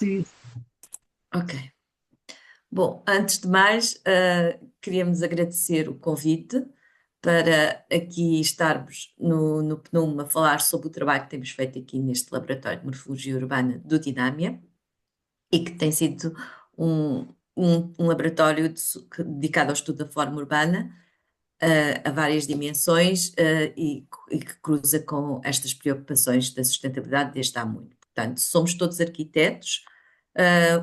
Sim. Ok. Bom, antes de mais, queríamos agradecer o convite para aqui estarmos no PNUM a falar sobre o trabalho que temos feito aqui neste Laboratório de Morfologia Urbana do Dinâmia e que tem sido um, um laboratório dedicado ao estudo da forma urbana, a várias dimensões, e que cruza com estas preocupações da sustentabilidade desde há muito. Portanto, somos todos arquitetos.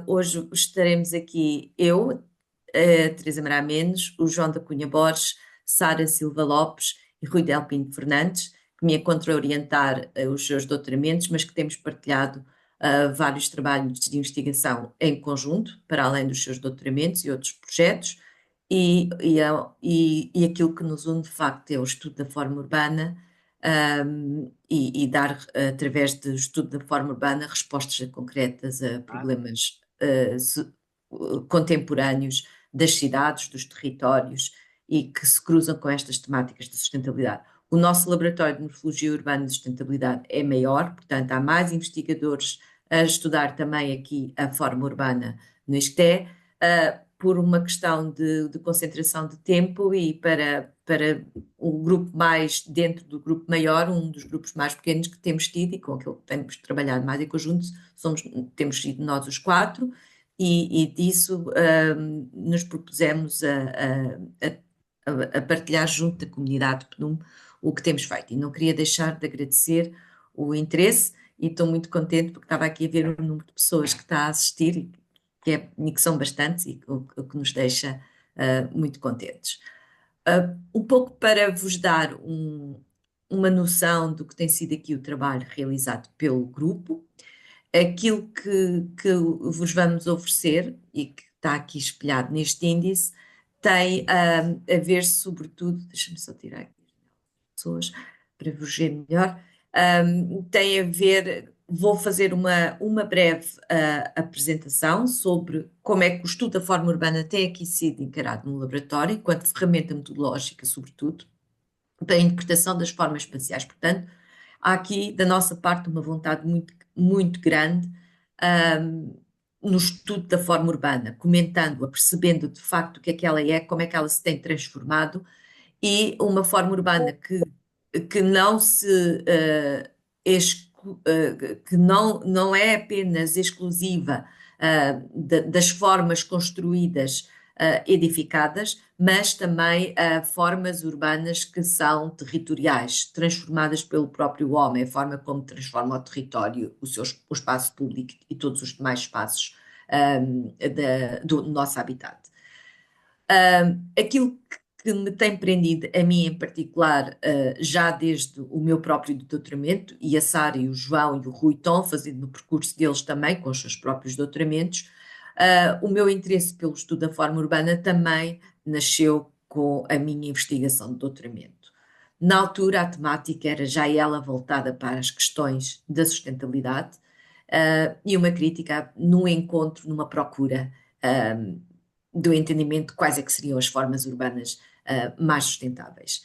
Hoje estaremos aqui eu, Teresa Mará Mendes, o João da Cunha Borges, Sara Silva Lopes e Rui Delpino Fernandes, que me encontram a orientar os seus doutoramentos, mas que temos partilhado vários trabalhos de investigação em conjunto, para além dos seus doutoramentos e outros projetos. E aquilo que nos une, de facto, é o estudo da forma urbana, e dar, através do estudo da forma urbana, respostas concretas a Ah, problemas contemporâneos das cidades, dos territórios e que se cruzam com estas temáticas de sustentabilidade. O nosso laboratório de morfologia urbana e sustentabilidade é maior, portanto, há mais investigadores a estudar também aqui a forma urbana no ISCTE, por uma questão de concentração de tempo e para o grupo mais dentro do grupo maior, um dos grupos mais pequenos que temos tido e com aquele que temos trabalhado mais em conjunto, temos sido nós os quatro, e disso nos propusemos a partilhar junto da comunidade de PNUM o que temos feito. E não queria deixar de agradecer o interesse e estou muito contente porque estava aqui a ver o número de pessoas que está a assistir e que são bastantes e o que nos deixa muito contentes. Um pouco para vos dar uma noção do que tem sido aqui o trabalho realizado pelo grupo, aquilo que vos vamos oferecer e que está aqui espelhado neste índice tem a ver sobretudo, deixa-me só tirar aqui as pessoas para vos ver melhor, tem a ver, vou fazer uma breve apresentação sobre como é que o estudo da forma urbana tem aqui sido encarado no laboratório, enquanto ferramenta metodológica, sobretudo, para a interpretação das formas espaciais. Portanto, há aqui, da nossa parte, uma vontade muito, muito grande, ahm, no estudo da forma urbana, comentando-a, percebendo de facto o que é que ela é, como é que ela se tem transformado, e uma forma urbana que não se que não é apenas exclusiva das formas construídas, edificadas, mas também formas urbanas que são territoriais, transformadas pelo próprio homem, a forma como transforma o território, o espaço público e todos os demais espaços do nosso habitat. Aquilo que me tem prendido, a mim em particular, já desde o meu próprio doutoramento, e a Sara e o João e o Rui estão fazendo no percurso deles também, com os seus próprios doutoramentos, o meu interesse pelo estudo da forma urbana também nasceu com a minha investigação de doutoramento. Na altura, a temática era já ela voltada para as questões da sustentabilidade, e uma crítica num encontro, numa procura do entendimento de quais é que seriam as formas urbanas mais sustentáveis.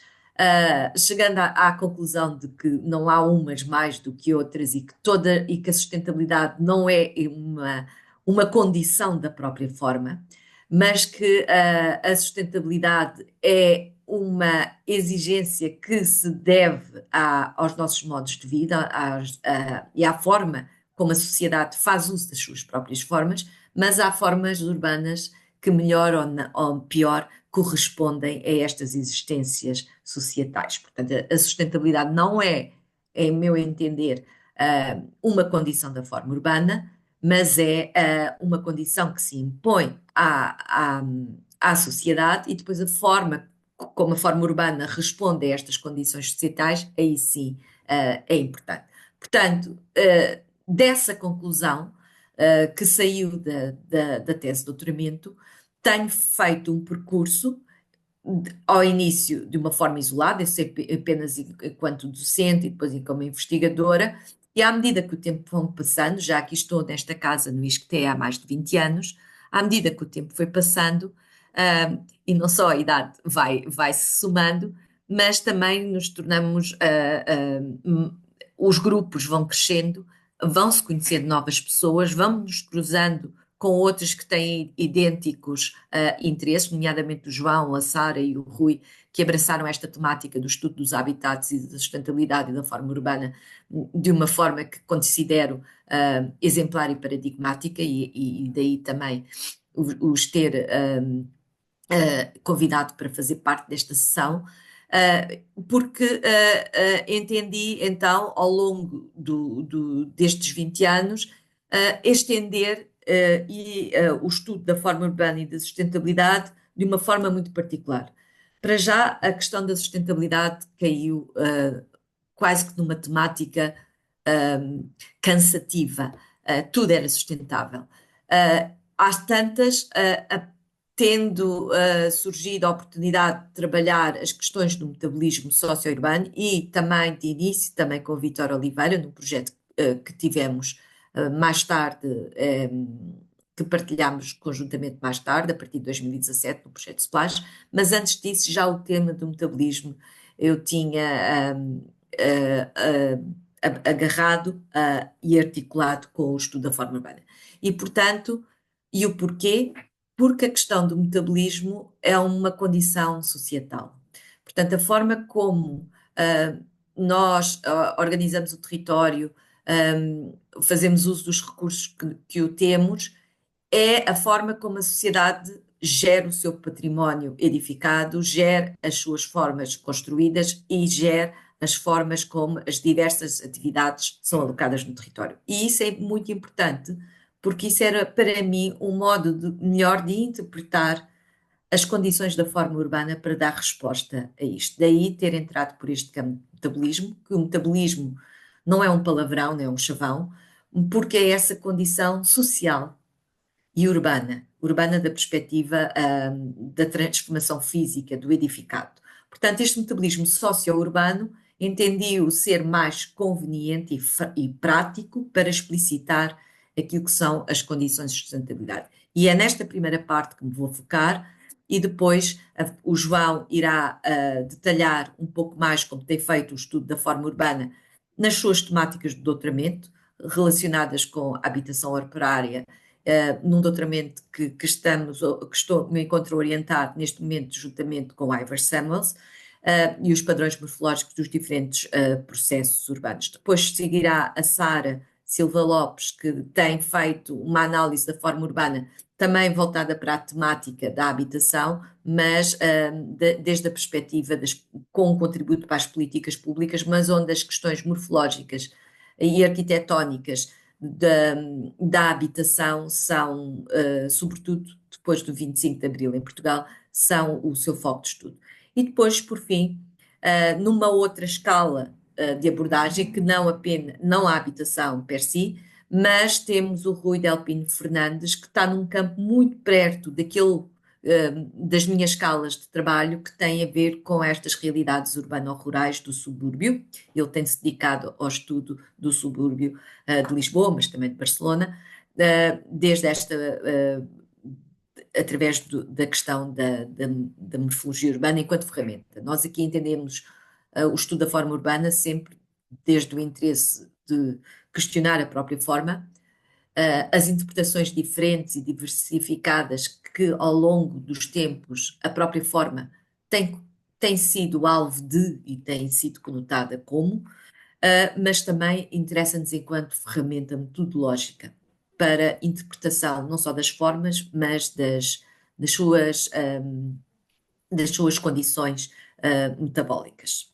Chegando à conclusão de que não há umas mais do que outras e que a sustentabilidade não é uma condição da própria forma, mas que a sustentabilidade é uma exigência que se deve aos nossos modos de vida e à forma como a sociedade faz uso das suas próprias formas, mas há formas urbanas que melhor ou pior correspondem a estas existências societais. Portanto, a sustentabilidade não é, em meu entender, uma condição da forma urbana, mas é uma condição que se impõe à sociedade e depois a forma como a forma urbana responde a estas condições societais, aí sim é importante. Portanto, dessa conclusão que saiu da tese de doutoramento, tenho feito um percurso ao início de uma forma isolada, eu sei apenas enquanto docente e depois como investigadora, e à medida que o tempo foi passando, já que estou nesta casa no ISCTE há mais de 20 anos, à medida que o tempo foi passando, e não só a idade vai se somando, mas também nos tornamos, os grupos vão crescendo, vão-se conhecendo novas pessoas, vamos-nos cruzando com outros que têm idênticos interesses, nomeadamente o João, a Sara e o Rui, que abraçaram esta temática do estudo dos habitats e da sustentabilidade e da forma urbana de uma forma que considero exemplar e paradigmática, e daí também os ter convidado para fazer parte desta sessão, porque entendi então, ao longo destes 20 anos, estender o estudo da forma urbana e da sustentabilidade de uma forma muito particular. Para já, a questão da sustentabilidade caiu quase que numa temática cansativa. Tudo era sustentável. Às tantas, tendo surgido a oportunidade de trabalhar as questões do metabolismo socio-urbano e também de início, também com o Vítor Oliveira, num projeto que tivemos mais tarde, que partilhámos conjuntamente mais tarde, a partir de 2017, no projeto Splash, mas antes disso, já o tema do metabolismo eu tinha agarrado e articulado com o estudo da forma urbana. E, portanto, e o porquê? Porque a questão do metabolismo é uma condição societal. Portanto, a forma como nós organizamos o território, fazemos uso dos recursos que o temos, é a forma como a sociedade gera o seu património edificado, gera as suas formas construídas e gera as formas como as diversas atividades são alocadas no território. E isso é muito importante, porque isso era para mim um modo melhor de interpretar as condições da forma urbana para dar resposta a isto. Daí ter entrado por este campo do metabolismo, que o metabolismo não é um palavrão, não é um chavão, porque é essa condição social e urbana, urbana da perspectiva da transformação física, do edificado. Portanto, este metabolismo socio-urbano entendi-o ser mais conveniente e prático para explicitar aquilo que são as condições de sustentabilidade. E é nesta primeira parte que me vou focar, e depois o João irá detalhar um pouco mais como tem feito o estudo da forma urbana nas suas temáticas de doutoramento, relacionadas com a habitação operária, num doutoramento que me encontro a orientar neste momento juntamente com Ivor Samuels, e os padrões morfológicos dos diferentes processos urbanos. Depois seguirá a Sara Silva Lopes, que tem feito uma análise da forma urbana também voltada para a temática da habitação, mas desde a perspectiva com um contributo para as políticas públicas, mas onde as questões morfológicas e arquitetónicas da habitação são, sobretudo depois do 25 de Abril em Portugal, são o seu foco de estudo. E depois, por fim, numa outra escala de abordagem, que não a habitação per si, mas temos o Rui Delpino Fernandes, que está num campo muito perto das minhas escalas de trabalho, que tem a ver com estas realidades urbano-rurais do subúrbio. Ele tem-se dedicado ao estudo do subúrbio de Lisboa, mas também de Barcelona, desde através da questão da morfologia urbana enquanto ferramenta. Nós aqui entendemos o estudo da forma urbana sempre desde o interesse de questionar a própria forma, as interpretações diferentes e diversificadas que ao longo dos tempos a própria forma tem sido alvo de e tem sido conotada como, mas também interessa-nos enquanto ferramenta metodológica para interpretação não só das formas, mas das suas, das suas condições metabólicas.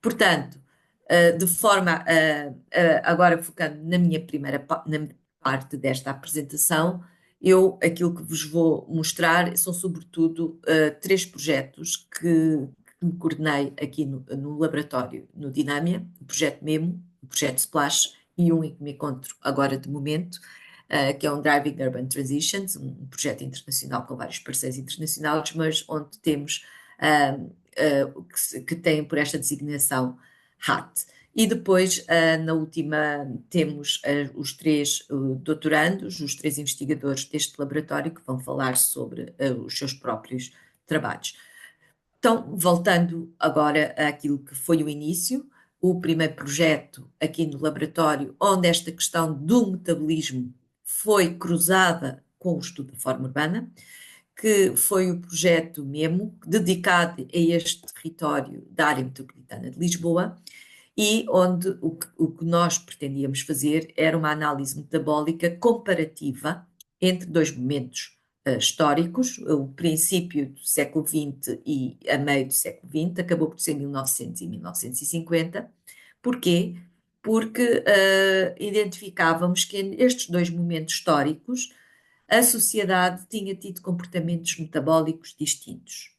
Portanto, de forma, agora focando na minha na parte desta apresentação, aquilo que vos vou mostrar são sobretudo três projetos que me coordenei aqui no laboratório, no Dinâmia, o projeto MEMO, o projeto Splash e um em que me encontro agora de momento, que é um Driving Urban Transitions, um projeto internacional com vários parceiros internacionais, mas onde temos que tem por esta designação HAT. E depois, na última, temos os três doutorandos, os três investigadores deste laboratório que vão falar sobre os seus próprios trabalhos. Então, voltando agora àquilo que foi o início, o primeiro projeto aqui no laboratório, onde esta questão do metabolismo foi cruzada com o estudo da forma urbana, que foi o projeto MEMO, dedicado a este território da área metropolitana de Lisboa, e onde o que nós pretendíamos fazer era uma análise metabólica comparativa entre dois momentos históricos, o princípio do século XX e a meio do século XX, acabou por ser 1900 e 1950. Porquê? Porque identificávamos que nestes dois momentos históricos a sociedade tinha tido comportamentos metabólicos distintos.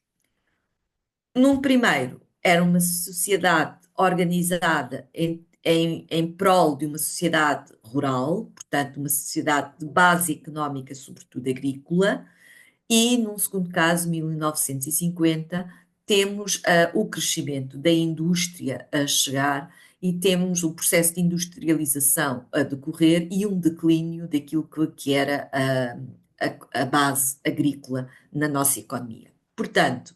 Num primeiro, era uma sociedade organizada em prol de uma sociedade rural, portanto, uma sociedade de base económica, sobretudo agrícola, e num segundo caso, 1950, temos o crescimento da indústria a chegar e temos o processo de industrialização a decorrer e um declínio daquilo que era a base agrícola na nossa economia. Portanto,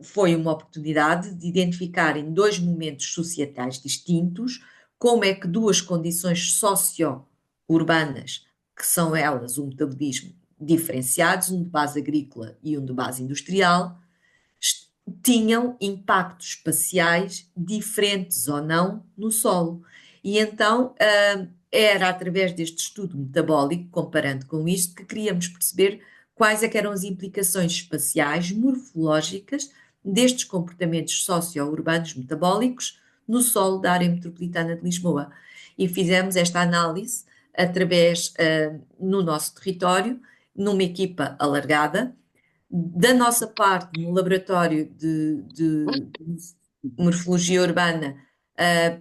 foi uma oportunidade de identificar em dois momentos societais distintos como é que duas condições socio-urbanas, que são elas um metabolismo diferenciados, um de base agrícola e um de base industrial, tinham impactos espaciais diferentes ou não no solo. E então era através deste estudo metabólico, comparando com isto, que queríamos perceber quais é que eram as implicações espaciais, morfológicas, destes comportamentos socio-urbanos metabólicos no solo da área metropolitana de Lisboa. E fizemos esta análise através, no nosso território, numa equipa alargada. Da nossa parte, no laboratório de morfologia urbana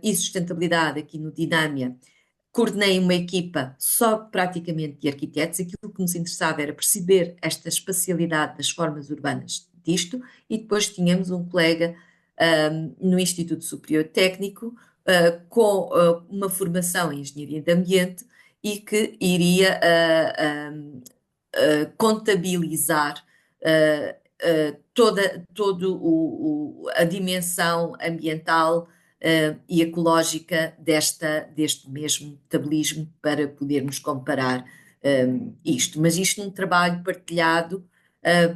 e sustentabilidade aqui no Dinâmia, coordenei uma equipa só praticamente de arquitetos. Aquilo que nos interessava era perceber esta espacialidade das formas urbanas disto, e depois tínhamos um colega no Instituto Superior Técnico com uma formação em Engenharia de Ambiente e que iria contabilizar toda a dimensão ambiental e ecológica deste mesmo metabolismo para podermos comparar isto. Mas isto num trabalho partilhado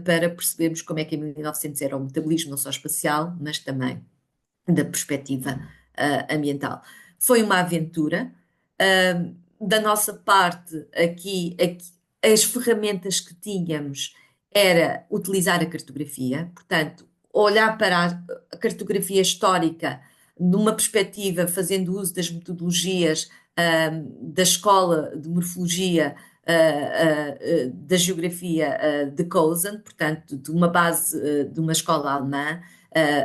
para percebermos como é que em 1900 era o metabolismo, não só espacial, mas também da perspectiva ambiental. Foi uma aventura. Da nossa parte, aqui, as ferramentas que tínhamos era utilizar a cartografia, portanto, olhar para a cartografia histórica numa perspectiva, fazendo uso das metodologias da escola de morfologia, da geografia de Cosen, portanto, de uma base de uma escola alemã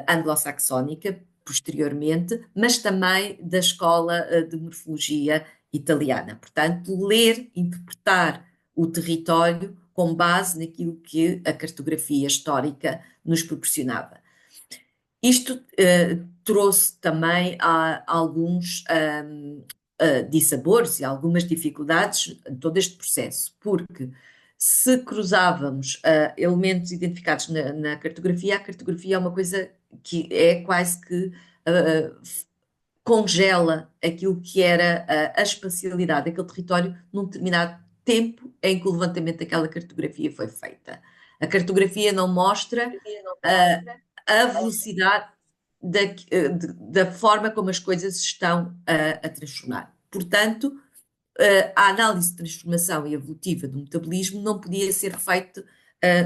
anglo-saxónica, posteriormente, mas também da escola de morfologia italiana. Portanto, ler, interpretar o território com base naquilo que a cartografia histórica nos proporcionava. Isto trouxe também alguns dissabores e algumas dificuldades em todo este processo, porque se cruzávamos elementos identificados na cartografia, a cartografia é uma coisa que é quase que congela aquilo que era a espacialidade daquele território num determinado tempo em que o levantamento daquela cartografia foi feita. A cartografia não mostra a velocidade da forma como as coisas se estão a transformar. Portanto, a análise de transformação e evolutiva do metabolismo não podia ser feita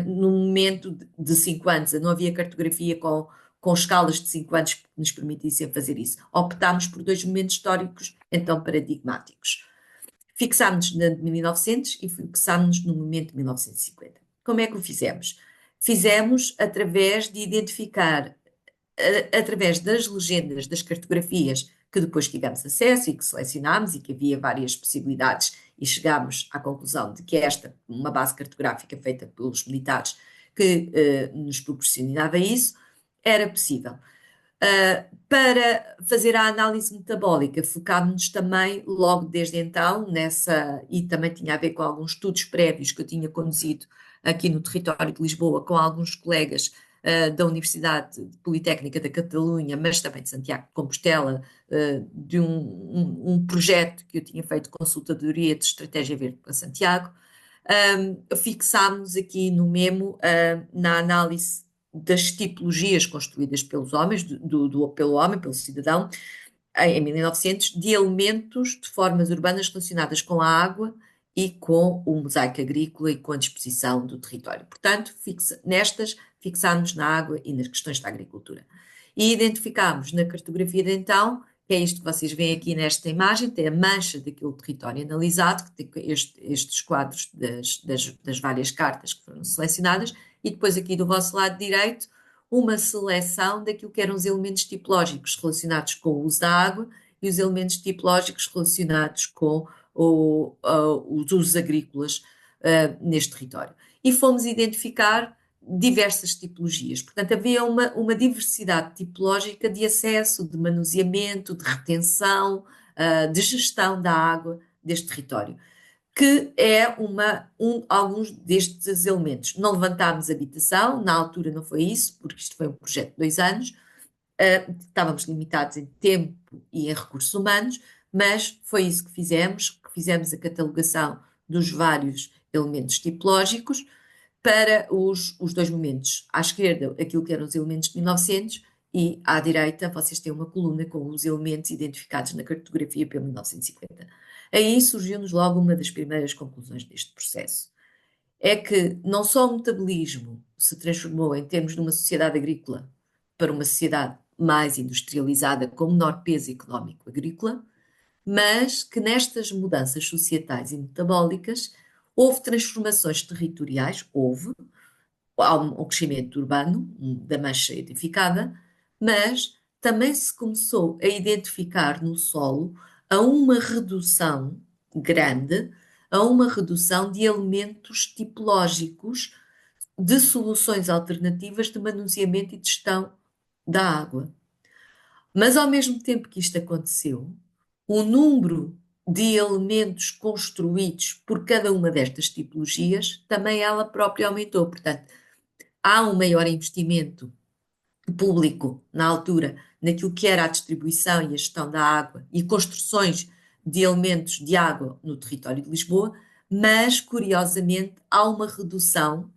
num momento de 5 anos. Não havia cartografia com escalas de 5 anos que nos permitissem fazer isso. Optámos por dois momentos históricos, então, paradigmáticos. Fixámos-nos na 1900 e fixámos-nos no momento de 1950. Como é que o fizemos? Fizemos através de identificar, através das legendas das cartografias que depois tivemos acesso e que selecionámos, e que havia várias possibilidades, e chegámos à conclusão de que uma base cartográfica feita pelos militares que nos proporcionava isso, era possível. Para fazer a análise metabólica, focámos-nos também, logo desde então, e também tinha a ver com alguns estudos prévios que eu tinha conduzido aqui no território de Lisboa, com alguns colegas da Universidade Politécnica da Catalunha, mas também de Santiago de Compostela, de um projeto que eu tinha feito consultadoria de estratégia verde para Santiago. Fixámos aqui no Memo, na análise das tipologias construídas pelos homens, pelo homem, pelo cidadão, em 1900, de elementos de formas urbanas relacionadas com a água e com o mosaico agrícola e com a disposição do território. Portanto, fixámos na água e nas questões da agricultura. E identificámos na cartografia de então, que é isto que vocês veem aqui nesta imagem, tem a mancha daquele território analisado, que tem estes quadros das várias cartas que foram selecionadas, e depois aqui do vosso lado direito, uma seleção daquilo que eram os elementos tipológicos relacionados com o uso da água e os elementos tipológicos relacionados com os usos agrícolas neste território. E fomos identificar diversas tipologias. Portanto, havia uma diversidade tipológica de acesso, de manuseamento, de retenção, de gestão da água deste território, que é alguns destes elementos. Não levantámos habitação, na altura não foi isso, porque isto foi um projeto de 2 anos, estávamos limitados em tempo e em recursos humanos, mas foi isso que fizemos a catalogação dos vários elementos tipológicos para os 2 momentos. À esquerda, aquilo que eram os elementos de 1900, e à direita, vocês têm uma coluna com os elementos identificados na cartografia para 1950. Aí surgiu-nos logo uma das primeiras conclusões deste processo. É que não só o metabolismo se transformou em termos de uma sociedade agrícola para uma sociedade mais industrializada com menor peso económico agrícola, mas que nestas mudanças societais e metabólicas houve transformações territoriais, há um crescimento urbano, da mancha edificada, mas também se começou a identificar no solo a uma redução grande, a uma redução de elementos tipológicos de soluções alternativas de manuseamento e de gestão da água. Mas ao mesmo tempo que isto aconteceu, o número de elementos construídos por cada uma destas tipologias também ela própria aumentou. Portanto, há um maior investimento público na altura naquilo que era a distribuição e a gestão da água e construções de elementos de água no território de Lisboa, mas curiosamente há uma redução,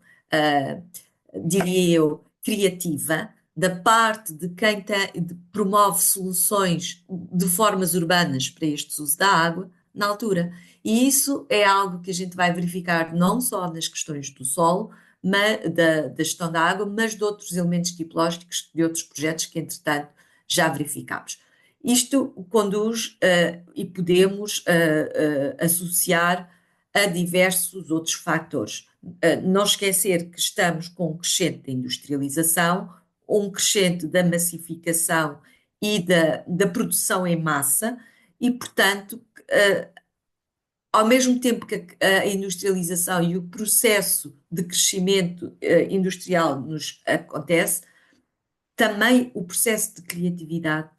diria eu, criativa da parte de quem promove soluções de formas urbanas para este uso da água na altura. E isso é algo que a gente vai verificar não só nas questões do solo, da gestão da água, mas de outros elementos tipológicos de outros projetos que, entretanto, já verificámos. Isto conduz e podemos associar a diversos outros fatores. Não esquecer que estamos com um crescente da industrialização, um crescente da massificação e da produção em massa, e, portanto, ao mesmo tempo que a industrialização e o processo de crescimento industrial nos acontece, também o processo de criatividade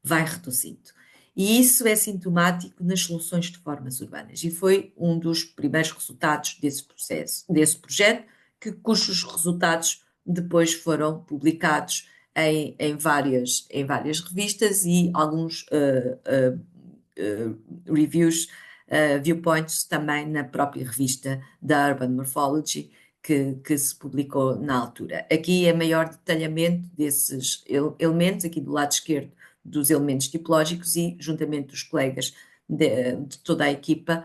vai reduzindo. E isso é sintomático nas soluções de formas urbanas. E foi um dos primeiros resultados desse projeto, cujos resultados depois foram publicados em várias revistas e alguns reviews, viewpoints também na própria revista da Urban Morphology, que se publicou na altura. Aqui é maior detalhamento desses elementos, aqui do lado esquerdo, dos elementos tipológicos e, juntamente dos colegas de toda a equipa,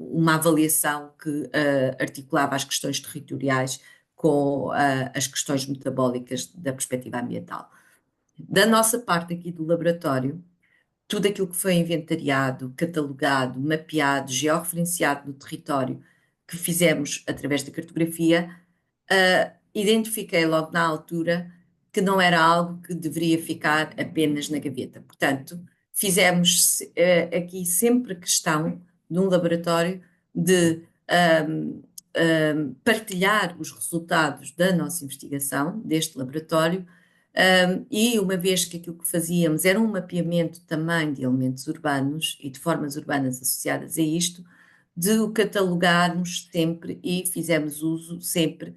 uma avaliação que articulava as questões territoriais com as questões metabólicas da perspectiva ambiental. Da nossa parte aqui do laboratório, tudo aquilo que foi inventariado, catalogado, mapeado, georreferenciado no território, que fizemos através da cartografia, identifiquei logo na altura que não era algo que deveria ficar apenas na gaveta. Portanto, fizemos aqui sempre questão, num laboratório, de partilhar os resultados da nossa investigação, deste laboratório, e uma vez que aquilo que fazíamos era um mapeamento também de elementos urbanos e de formas urbanas associadas a isto, de o catalogarmos sempre e fizemos uso sempre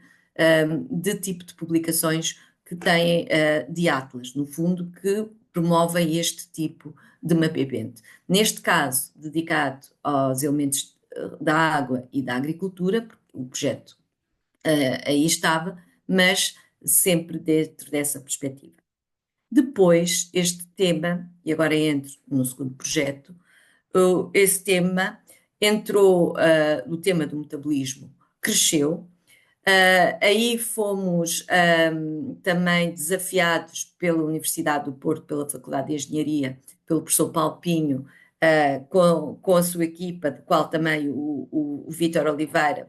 de tipo de publicações que têm de atlas, no fundo, que promovem este tipo de mapeamento. Neste caso, dedicado aos elementos da água e da agricultura, porque o projeto aí estava, mas sempre dentro dessa perspectiva. Depois, este tema, e agora entro no segundo projeto, esse tema entrou, o tema do metabolismo cresceu. Aí fomos também desafiados pela Universidade do Porto, pela Faculdade de Engenharia, pelo professor Paulo Pinho, com a sua equipa, de qual também o Vítor Oliveira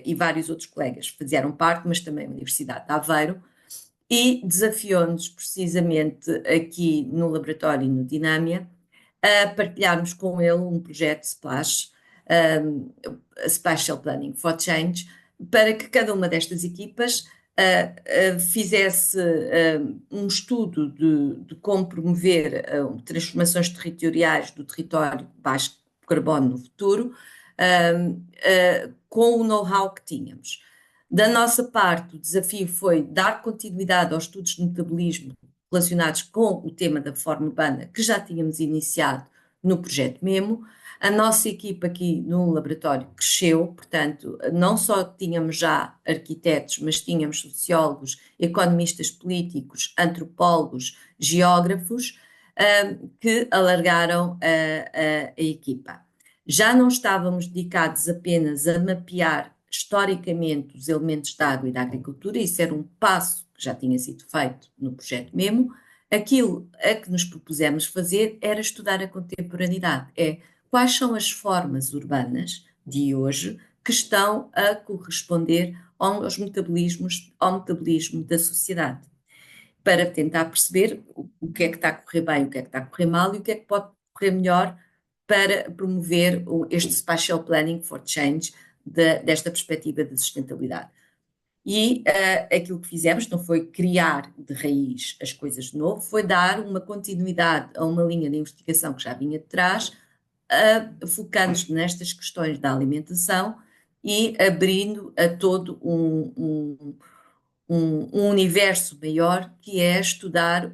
e vários outros colegas fizeram parte, mas também a Universidade de Aveiro, e desafiou-nos precisamente aqui no laboratório e no Dinâmia a partilharmos com ele um projeto SPLASH, um, Spatial Planning for Change, para que cada uma destas equipas fizesse um estudo de como promover transformações territoriais do território baixo carbono no futuro, com o know-how que tínhamos. Da nossa parte, o desafio foi dar continuidade aos estudos de metabolismo relacionados com o tema da forma urbana, que já tínhamos iniciado no projeto MEMO. A nossa equipa aqui no laboratório cresceu, portanto, não só tínhamos já arquitetos, mas tínhamos sociólogos, economistas políticos, antropólogos, geógrafos, que alargaram a equipa. Já não estávamos dedicados apenas a mapear historicamente os elementos da água e da agricultura, isso era um passo que já tinha sido feito no projeto MEMO. Aquilo a que nos propusemos fazer era estudar a contemporaneidade, quais são as formas urbanas de hoje que estão a corresponder aos metabolismos, ao metabolismo da sociedade, para tentar perceber o que é que está a correr bem, o que é que está a correr mal e o que é que pode correr melhor para promover este Spatial Planning for Change desta perspectiva de sustentabilidade. E aquilo que fizemos não foi criar de raiz as coisas de novo, foi dar uma continuidade a uma linha de investigação que já vinha de trás, focando-nos nestas questões da alimentação e abrindo a todo um universo maior, que é estudar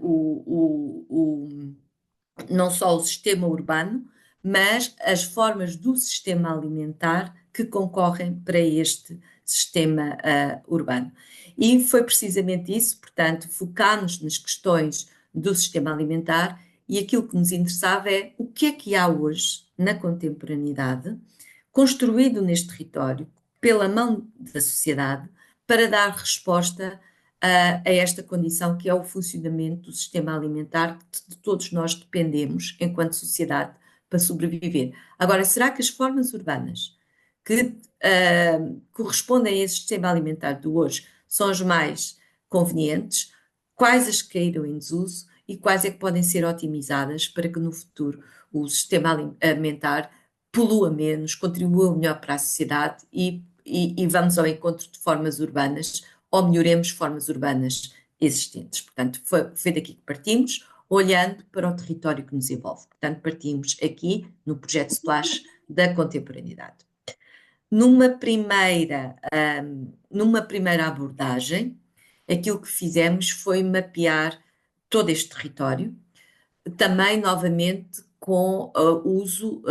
não só o sistema urbano, mas as formas do sistema alimentar que concorrem para este sistema urbano. E foi precisamente isso, portanto, focámos nas questões do sistema alimentar, e aquilo que nos interessava é o que é que há hoje, na contemporaneidade, construído neste território, pela mão da sociedade, para dar resposta a esta condição que é o funcionamento do sistema alimentar que de todos nós dependemos enquanto sociedade para sobreviver. Agora, será que as formas urbanas que correspondem a esse sistema alimentar de hoje são as mais convenientes? Quais as que caíram em desuso e quais é que podem ser otimizadas para que no futuro o sistema alimentar polua menos, contribua melhor para a sociedade e vamos ao encontro de formas urbanas ou melhoremos formas urbanas existentes. Portanto, foi daqui que partimos, olhando para o território que nos envolve. Portanto, partimos aqui no projeto Splash da contemporaneidade. Numa primeira abordagem, aquilo que fizemos foi mapear todo este território, também novamente com o uso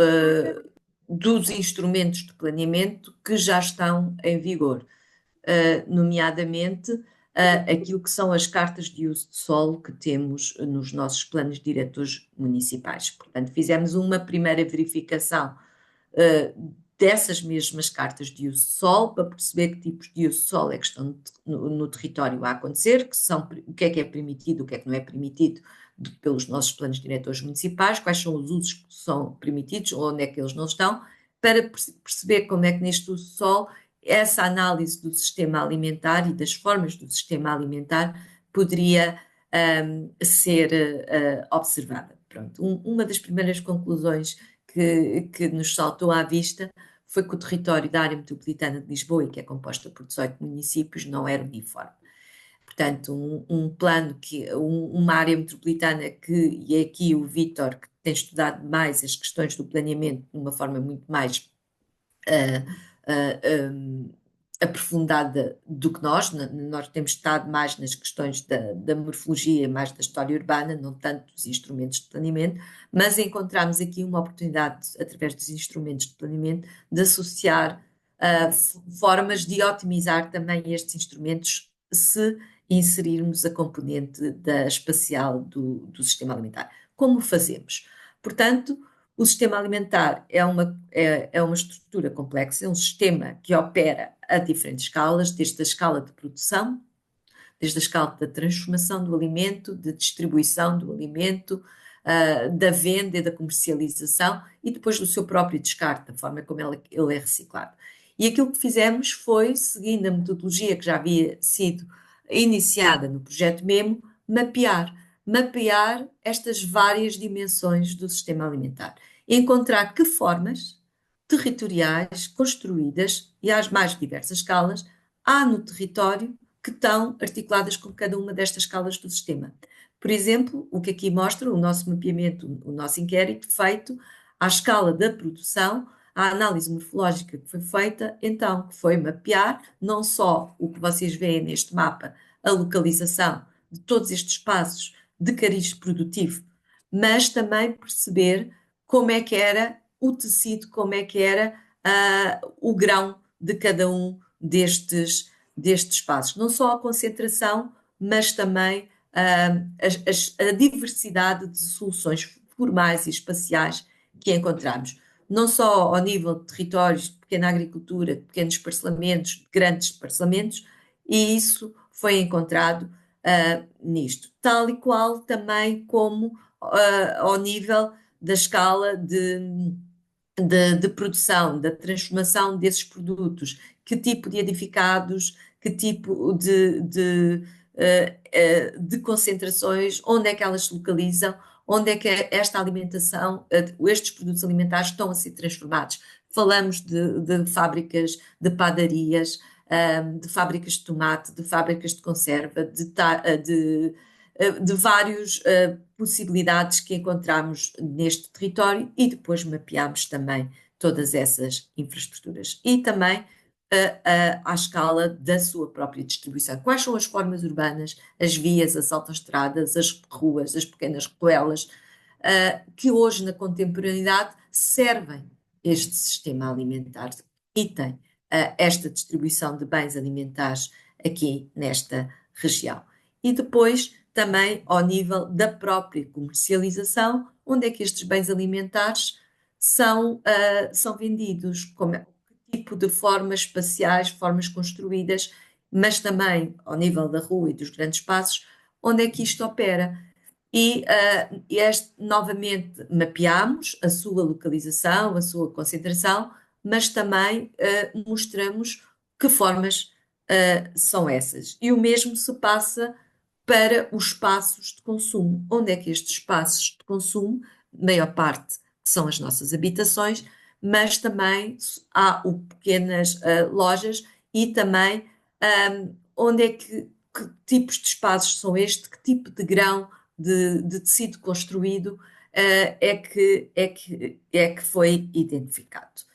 dos instrumentos de planeamento que já estão em vigor, nomeadamente aquilo que são as cartas de uso de solo que temos nos nossos planos diretores municipais. Portanto, fizemos uma primeira verificação dessas mesmas cartas de uso de solo, para perceber que tipos de uso de solo é que estão no território a acontecer, o que é permitido, o que é que não é permitido pelos nossos planos diretores municipais, quais são os usos que são permitidos, ou onde é que eles não estão, para perceber como é que neste uso de solo essa análise do sistema alimentar e das formas do sistema alimentar poderia ser observada. Pronto, uma das primeiras conclusões que nos saltou à vista foi que o território da área metropolitana de Lisboa, que é composta por 18 municípios, não era uniforme. Portanto, um plano, uma área metropolitana e aqui o Vítor, que tem estudado mais as questões do planeamento de uma forma muito mais aprofundada do que nós temos estado mais nas questões da morfologia, mais da história urbana, não tanto dos instrumentos de planeamento, mas encontramos aqui uma oportunidade, através dos instrumentos de planeamento, de associar formas de otimizar também estes instrumentos se inserirmos a componente da espacial do sistema alimentar. Como fazemos? Portanto, o sistema alimentar é uma estrutura complexa, é um sistema que opera a diferentes escalas, desde a escala de produção, desde a escala da transformação do alimento, de distribuição do alimento, da venda e da comercialização e depois do seu próprio descarte, da forma como ele é reciclado. E aquilo que fizemos foi, seguindo a metodologia que já havia sido iniciada no projeto MEMO, mapear estas várias dimensões do sistema alimentar. Encontrar que formas territoriais construídas e às mais diversas escalas há no território que estão articuladas com cada uma destas escalas do sistema. Por exemplo, o que aqui mostra o nosso mapeamento, o nosso inquérito feito à escala da produção, a análise morfológica que foi feita, então, que foi mapear não só o que vocês veem neste mapa, a localização de todos estes espaços de cariz produtivo, mas também perceber como é que era o tecido, como é que era o grão de cada um destes espaços. Não só a concentração, mas também a diversidade de soluções formais e espaciais que encontramos. Não só ao nível de territórios, de pequena agricultura, de pequenos parcelamentos, de grandes parcelamentos, e isso foi encontrado nisto. Tal e qual também como ao nível da escala de produção, da transformação desses produtos, que tipo de edificados, que tipo de concentrações, onde é que elas se localizam, onde é que esta alimentação, estes produtos alimentares estão a ser transformados. Falamos de fábricas de padarias, de fábricas de tomate, de fábricas de conserva, de várias possibilidades que encontramos neste território e depois mapeamos também todas essas infraestruturas. E também à escala da sua própria distribuição. Quais são as formas urbanas, as vias, as autoestradas, as ruas, as pequenas ruelas, que hoje na contemporaneidade servem este sistema alimentar e tem esta distribuição de bens alimentares aqui nesta região. E depois também ao nível da própria comercialização, onde é que estes bens alimentares são vendidos, que tipo de formas espaciais, formas construídas, mas também ao nível da rua e dos grandes espaços, onde é que isto opera. E novamente mapeamos a sua localização, a sua concentração, mas também mostramos que formas são essas. E o mesmo se passa para os espaços de consumo. Onde é que estes espaços de consumo, maior parte que são as nossas habitações, mas também há pequenas lojas e também onde é que tipos de espaços são estes, que tipo de grão de tecido construído é que foi identificado.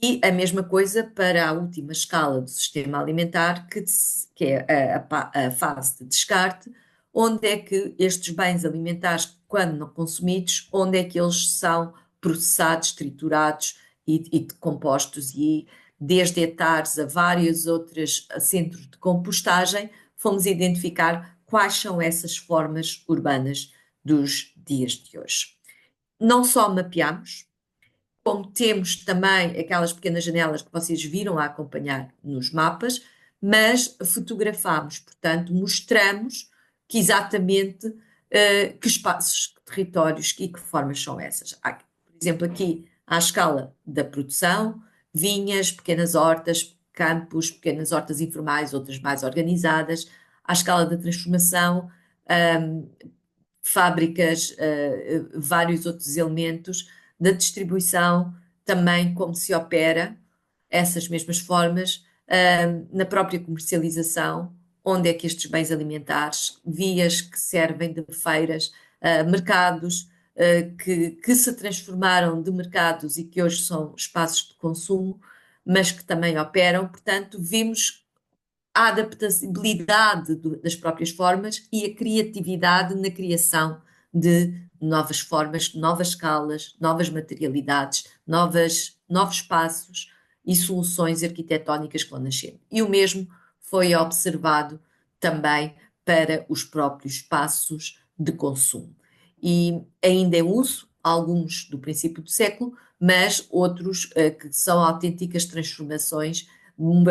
E a mesma coisa para a última escala do sistema alimentar, que é a fase de descarte, onde é que estes bens alimentares, quando não consumidos, onde é que eles são processados, triturados e decompostos, e desde hectares a vários outros centros de compostagem, fomos identificar quais são essas formas urbanas dos dias de hoje. Não só mapeamos, como temos também aquelas pequenas janelas que vocês viram a acompanhar nos mapas, mas fotografamos, portanto, mostramos que exatamente que espaços, que territórios e que formas são essas. Há, por exemplo, aqui à escala da produção, vinhas, pequenas hortas, campos, pequenas hortas informais, outras mais organizadas, à escala da transformação, fábricas, vários outros elementos da distribuição, também como se opera essas mesmas formas, na própria comercialização, onde é que estes bens alimentares, vias que servem de feiras, mercados que se transformaram de mercados e que hoje são espaços de consumo, mas que também operam. Portanto, vimos a adaptabilidade das próprias formas e a criatividade na criação de novas formas, novas escalas, novas materialidades, novos espaços e soluções arquitetónicas que vão nascer. E o mesmo foi observado também para os próprios espaços de consumo. E ainda em uso, alguns do princípio do século, mas outros que são autênticas transformações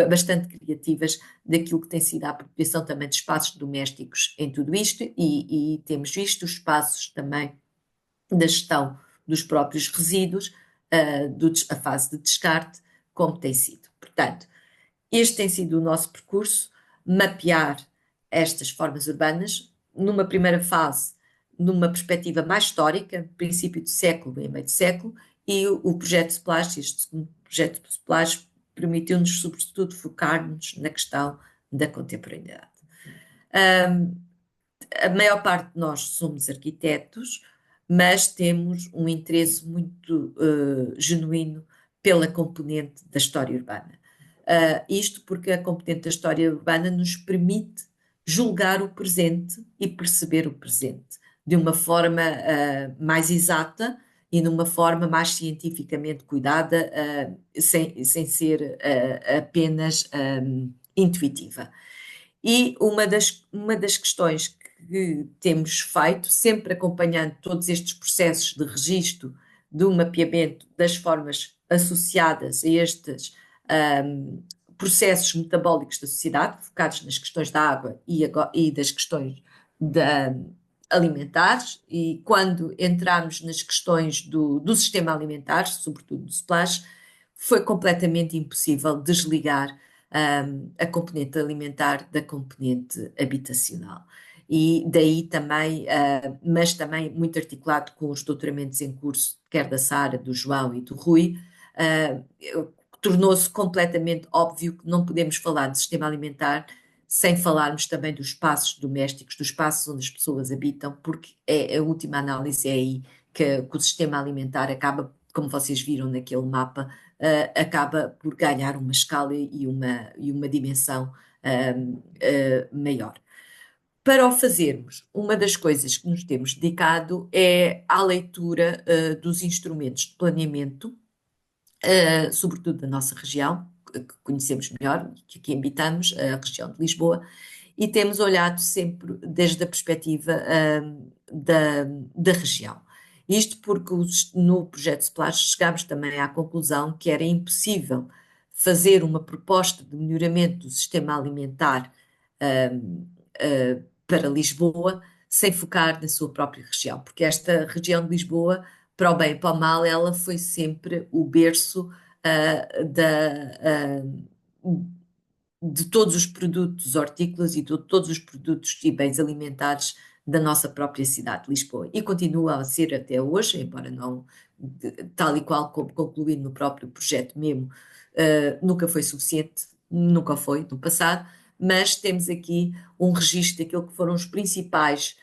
bastante criativas daquilo que tem sido a apropriação também de espaços domésticos em tudo isto, e temos visto os espaços também da gestão dos próprios resíduos, a fase de descarte, como tem sido. Portanto, este tem sido o nosso percurso, mapear estas formas urbanas, numa primeira fase, numa perspectiva mais histórica, princípio do século e meio do século, e o projeto Splash, este segundo projeto Splash, permitiu-nos, sobretudo, focar-nos na questão da contemporaneidade. A maior parte de nós somos arquitetos, mas temos um interesse muito genuíno pela componente da história urbana. Isto porque a componente da história urbana nos permite julgar o presente e perceber o presente de uma forma mais exata e numa forma mais cientificamente cuidada, sem ser apenas intuitiva. E uma das questões que temos feito, sempre acompanhando todos estes processos de registro, do mapeamento das formas associadas a estes processos metabólicos da sociedade, focados nas questões da água e das questões alimentares, e quando entramos nas questões do sistema alimentar, sobretudo do splash, foi completamente impossível desligar a componente alimentar da componente habitacional. E daí também, mas também muito articulado com os doutoramentos em curso, quer da Sara, do João e do Rui, tornou-se completamente óbvio que não podemos falar de sistema alimentar sem falarmos também dos espaços domésticos, dos espaços onde as pessoas habitam, porque a última análise é aí que o sistema alimentar acaba, como vocês viram naquele mapa, acaba por ganhar uma escala e uma dimensão maior. Para o fazermos, uma das coisas que nos temos dedicado é à leitura dos instrumentos de planeamento, sobretudo da nossa região, que conhecemos melhor, que aqui habitamos, a região de Lisboa, e temos olhado sempre desde a perspectiva da região. Isto porque no projeto Splash chegámos também à conclusão que era impossível fazer uma proposta de melhoramento do sistema alimentar para Lisboa sem focar na sua própria região, porque esta região de Lisboa, para o bem e para o mal, ela foi sempre o berço de todos os produtos hortícolas e de todos os produtos e bens alimentares da nossa própria cidade de Lisboa. E continua a ser até hoje, embora não tal e qual como concluído no próprio projeto mesmo, nunca foi suficiente, nunca foi no passado, mas temos aqui um registro daquilo que foram os principais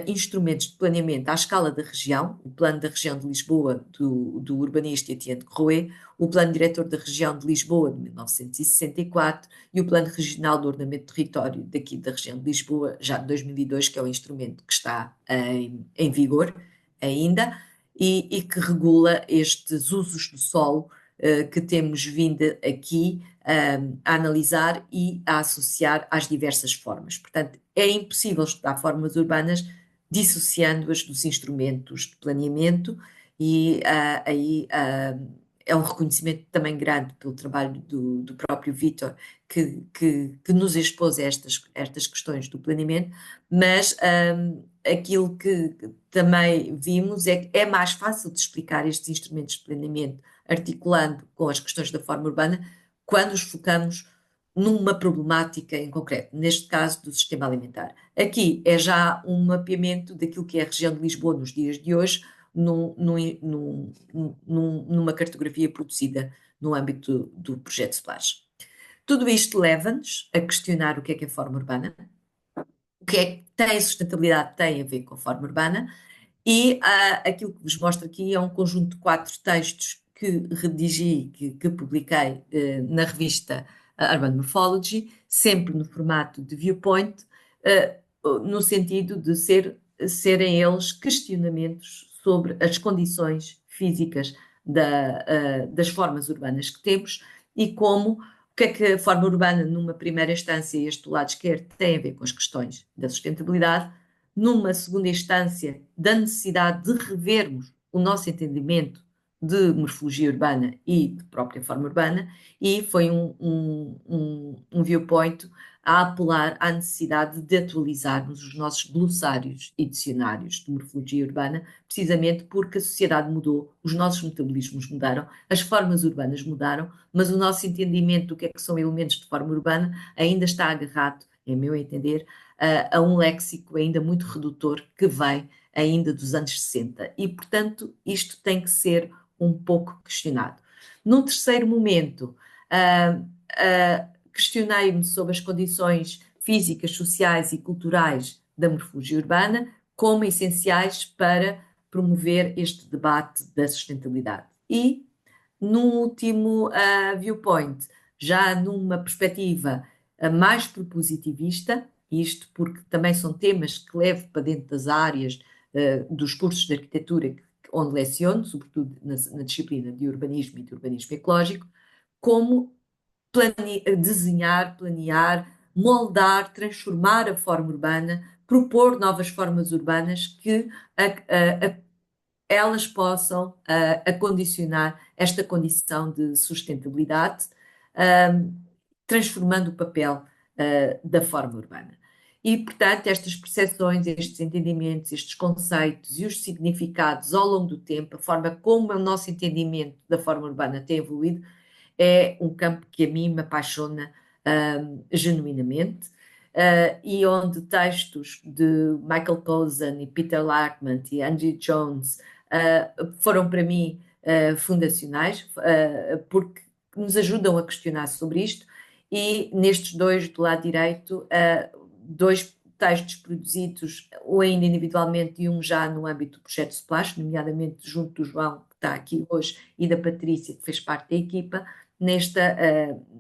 instrumentos de planeamento à escala da região, o Plano da Região de Lisboa, do urbanista Etienne Croé, o Plano Diretor da Região de Lisboa, de 1964, e o Plano Regional do Ordenamento do Território, daqui da região de Lisboa, já de 2002, que é o instrumento que está em vigor ainda, e que regula estes usos do solo que temos vindo aqui a analisar e a associar às diversas formas. Portanto, é impossível estudar formas urbanas dissociando-as dos instrumentos de planeamento, e aí é um reconhecimento também grande pelo trabalho do próprio Vítor, que nos expôs a estas questões do planeamento, mas aquilo que também vimos é que é mais fácil de explicar estes instrumentos de planeamento articulando com as questões da forma urbana quando os focamos numa problemática em concreto, neste caso do sistema alimentar. Aqui é já um mapeamento daquilo que é a região de Lisboa nos dias de hoje, numa cartografia produzida no âmbito do projeto Splash. Tudo isto leva-nos a questionar o que é a forma urbana, o que é que tem sustentabilidade, tem a ver com a forma urbana, e aquilo que vos mostro aqui é um conjunto de 4 textos que redigi, que publiquei na revista Urban Morphology, sempre no formato de viewpoint, no sentido de serem eles questionamentos sobre as condições físicas das formas urbanas que temos e como o que é que a forma urbana, numa primeira instância, este do lado esquerdo, tem a ver com as questões da sustentabilidade, numa segunda instância, da necessidade de revermos o nosso entendimento de morfologia urbana e de própria forma urbana, e foi um viewpoint a apelar à necessidade de atualizarmos os nossos glossários e dicionários de morfologia urbana, precisamente porque a sociedade mudou, os nossos metabolismos mudaram, as formas urbanas mudaram, mas o nosso entendimento do que é que são elementos de forma urbana ainda está agarrado, em meu entender, a um léxico ainda muito redutor que vem ainda dos anos 60 e, portanto, isto tem que ser um pouco questionado. Num terceiro momento, questionei-me sobre as condições físicas, sociais e culturais da morfologia urbana como essenciais para promover este debate da sustentabilidade. E, num último viewpoint, já numa perspectiva mais propositivista, isto porque também são temas que levo para dentro das áreas dos cursos de arquitetura onde leciono, sobretudo na disciplina de urbanismo e de urbanismo ecológico, como desenhar, planear, moldar, transformar a forma urbana, propor novas formas urbanas que elas possam acondicionar esta condição de sustentabilidade, transformando o papel da forma urbana. E, portanto, estas percepções, estes entendimentos, estes conceitos e os significados ao longo do tempo, a forma como o nosso entendimento da forma urbana tem evoluído, é um campo que a mim me apaixona genuinamente. E onde textos de Michael Cozen e Peter Larkman e Angie Jones foram para mim fundacionais, porque nos ajudam a questionar sobre isto, e nestes dois do lado direito, dois textos produzidos, ou ainda individualmente e um já no âmbito do projeto Splash, nomeadamente junto do João, que está aqui hoje, e da Patrícia, que fez parte da equipa, nesta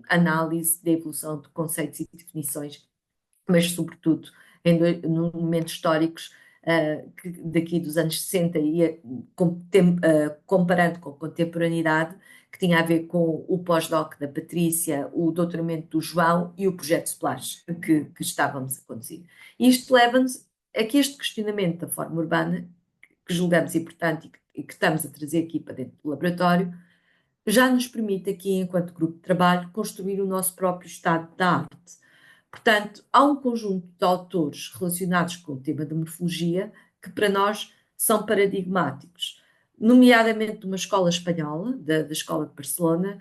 análise da evolução de conceitos e definições, mas sobretudo em momentos históricos daqui dos anos 60 e comparando com a contemporaneidade, que tinha a ver com o pós-doc da Patrícia, o doutoramento do João e o projeto Splash que estávamos a conduzir. Isto leva-nos a que este questionamento da forma urbana, que julgamos importante e que estamos a trazer aqui para dentro do laboratório, já nos permite aqui, enquanto grupo de trabalho, construir o nosso próprio estado da arte. Portanto, há um conjunto de autores relacionados com o tema da morfologia que para nós são paradigmáticos, nomeadamente de uma escola espanhola, da Escola de Barcelona,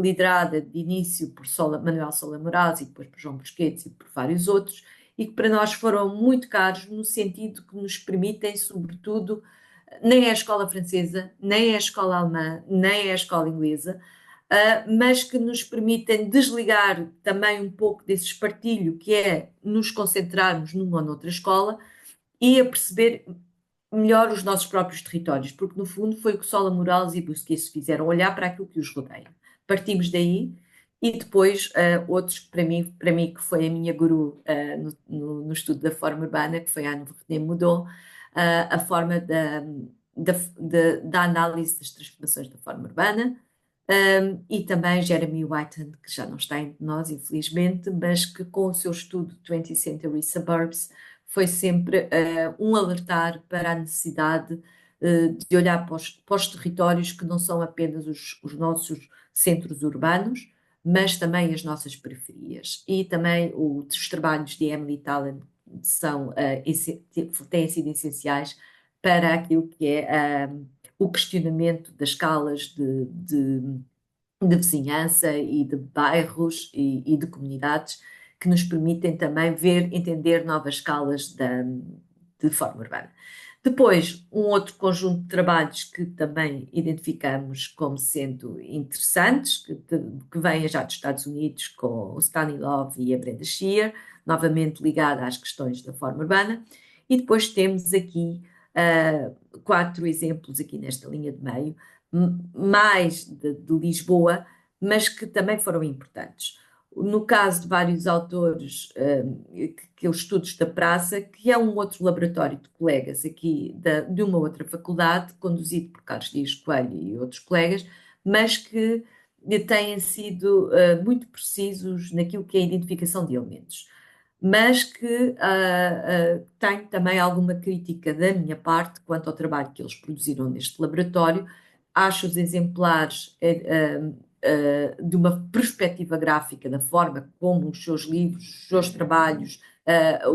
liderada de início por Manuel Sola Moraes e depois por João Busquets e por vários outros, e que para nós foram muito caros no sentido que nos permitem, sobretudo, nem é a escola francesa, nem é a escola alemã, nem é a escola inglesa, mas que nos permitem desligar também um pouco desse espartilho que é nos concentrarmos numa ou noutra escola e a perceber melhor os nossos próprios territórios, porque no fundo foi o que Sola Moraes e Busquets fizeram, olhar para aquilo que os rodeia. Partimos daí e depois outros que para mim que foi a minha guru no estudo da forma urbana, que foi a Anne Mudou, a forma da análise das transformações da forma urbana, e também Jeremy Whiten, que já não está entre nós, infelizmente, mas que com o seu estudo 20th Century Suburbs foi sempre um alertar para a necessidade de olhar para os territórios que não são apenas os nossos centros urbanos, mas também as nossas periferias. E também os trabalhos de Emily Talen têm sido essenciais para aquilo que é o questionamento das escalas de vizinhança e de bairros e de comunidades que nos permitem também entender novas escalas de forma urbana. Depois, um outro conjunto de trabalhos que também identificamos como sendo interessantes, que vêm já dos Estados Unidos, com o Stanley Love e a Brenda Shear, novamente ligada às questões da forma urbana. E depois temos aqui 4 exemplos aqui nesta linha de meio, mais de Lisboa, mas que também foram importantes. No caso de vários autores, que eu estudos da praça, que é um outro laboratório de colegas aqui de uma outra faculdade, conduzido por Carlos Dias Coelho e outros colegas, mas que têm sido muito precisos naquilo que é a identificação de elementos, mas que tenho também alguma crítica da minha parte quanto ao trabalho que eles produziram neste laboratório. Acho os exemplares de uma perspectiva gráfica da forma como os seus livros, os seus trabalhos,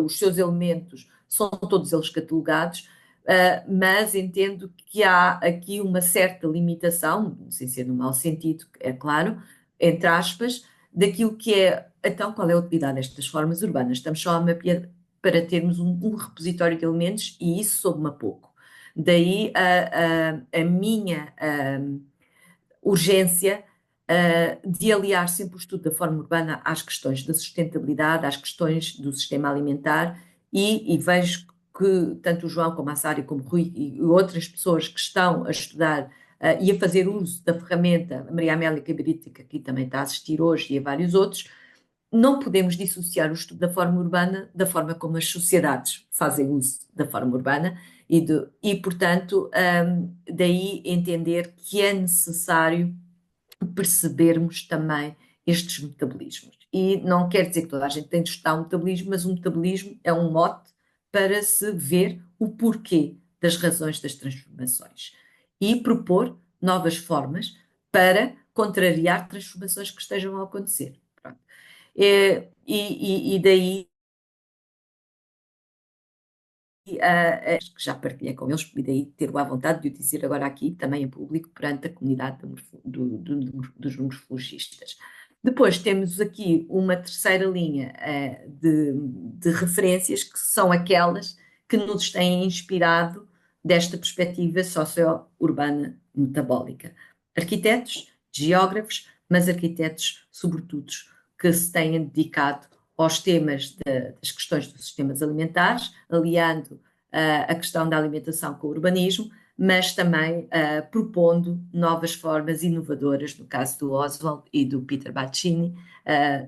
os seus elementos são todos eles catalogados, mas entendo que há aqui uma certa limitação, sem ser no mau sentido, é claro, entre aspas, daquilo que é, então, qual é a utilidade destas formas urbanas? Estamos só a mapear para termos um repositório de elementos e isso soube-me a pouco. Daí a minha urgência de aliar sempre o estudo da forma urbana às questões da sustentabilidade, às questões do sistema alimentar e vejo que tanto o João como a Sária, como o Rui e outras pessoas que estão a estudar e a fazer uso da ferramenta, a Maria Amélia Cabrita, que aqui também está a assistir hoje, e a vários outros, não podemos dissociar o estudo da forma urbana da forma como as sociedades fazem uso da forma urbana portanto, daí entender que é necessário percebermos também estes metabolismos. E não quer dizer que toda a gente tem de estudar o metabolismo, mas o metabolismo é um mote para se ver o porquê das razões das transformações e propor novas formas para contrariar transformações que estejam a acontecer. Pronto. E daí que já partilhei com eles, e daí ter à vontade de o dizer agora aqui, também em público, perante a comunidade dos morfologistas. Depois temos aqui uma terceira linha de referências, que são aquelas que nos têm inspirado desta perspectiva socio-urbana metabólica. Arquitetos, geógrafos, mas arquitetos, sobretudo, que se têm dedicado aos temas das questões dos sistemas alimentares, aliando a questão da alimentação com o urbanismo, mas também propondo novas formas inovadoras, no caso do Oswald e do Peter Baccini,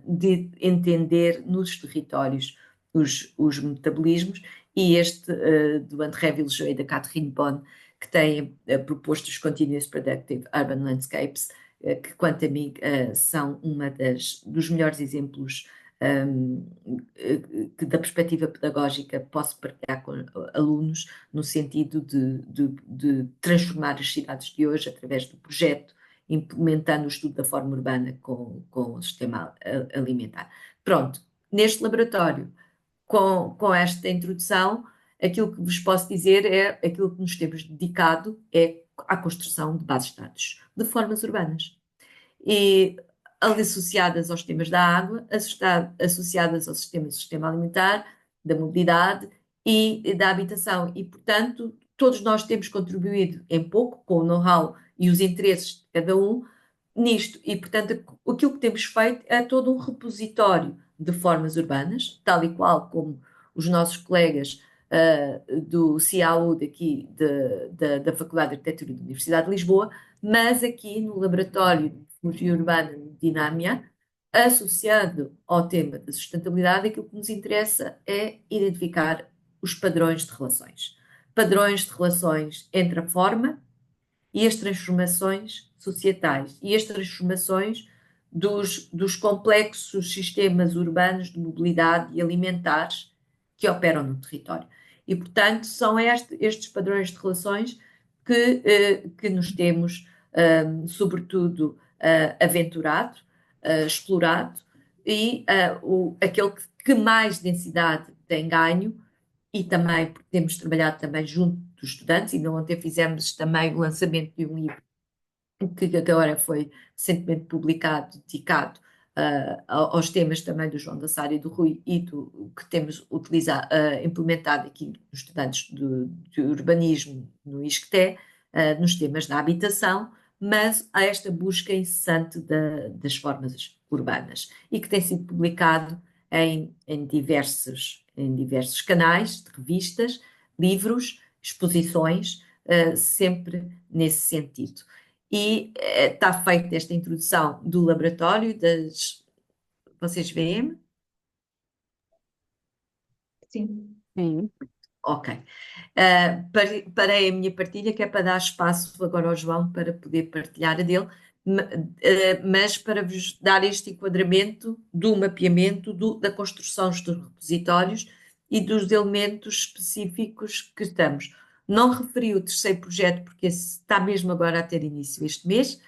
de entender nos territórios os metabolismos, e este do André Villejoy e da Catherine Bonne, que têm proposto os Continuous Productive Urban Landscapes, que, quanto a mim, são dos melhores exemplos que da perspectiva pedagógica posso partilhar com alunos, no sentido de transformar as cidades de hoje através do projeto, implementando o estudo da forma urbana com o sistema alimentar. Pronto, neste laboratório, com esta introdução, aquilo que vos posso dizer é aquilo que nos temos dedicado é à construção de bases de dados de formas urbanas. E associadas aos temas da água, associadas ao sistema alimentar, da mobilidade e da habitação. E, portanto, todos nós temos contribuído em pouco com o know-how e os interesses de cada um nisto. E, portanto, aquilo que temos feito é todo um repositório de formas urbanas, tal e qual como os nossos colegas do CIAU daqui da Faculdade de Arquitetura da Universidade de Lisboa, mas aqui no Laboratório de Morfologia Urbana de Dinâmia, associado ao tema da sustentabilidade, aquilo que nos interessa é identificar os padrões de relações. Padrões de relações entre a forma e as transformações societais e as transformações dos complexos sistemas urbanos de mobilidade e alimentares que operam no território. E, portanto, são estes padrões de relações que nos temos, sobretudo, aventurado, explorado, e aquele que mais densidade tem ganho, e também porque temos trabalhado também junto dos estudantes, e ontem fizemos também o lançamento de um livro que agora foi recentemente publicado, dedicado aos temas também do João da Sara e do Rui, e do que temos utilizado, implementado aqui nos estudantes de urbanismo no ISCTE, nos temas da habitação, mas há esta busca incessante das formas urbanas, e que tem sido publicado em diversos canais de revistas, livros, exposições, sempre nesse sentido. e está feita esta introdução do laboratório das. Vocês veem? Sim. Sim. Ok. Parei a minha partilha, que é para dar espaço agora ao João para poder partilhar a dele, mas para vos dar este enquadramento do mapeamento, da construção dos repositórios e dos elementos específicos que estamos. Não referi o terceiro projeto, porque esse está mesmo agora a ter início este mês,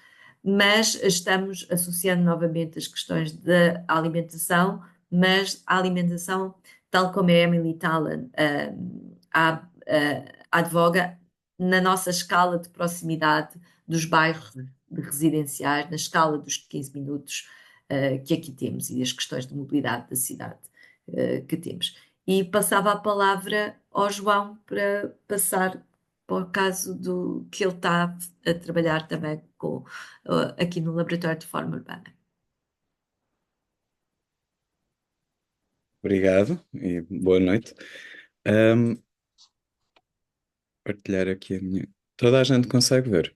mas estamos associando novamente as questões da alimentação, mas a alimentação, tal como a Emily Talon advoga, na nossa escala de proximidade dos bairros de residenciais, na escala dos 15 minutos que aqui temos e as questões de mobilidade da cidade que temos. E passava a palavra ao João para passar para o caso do que ele está a trabalhar também aqui no Laboratório de Forma Urbana. Obrigado e boa noite. Ahm, Partilhar aqui a minha. Toda a gente consegue ver?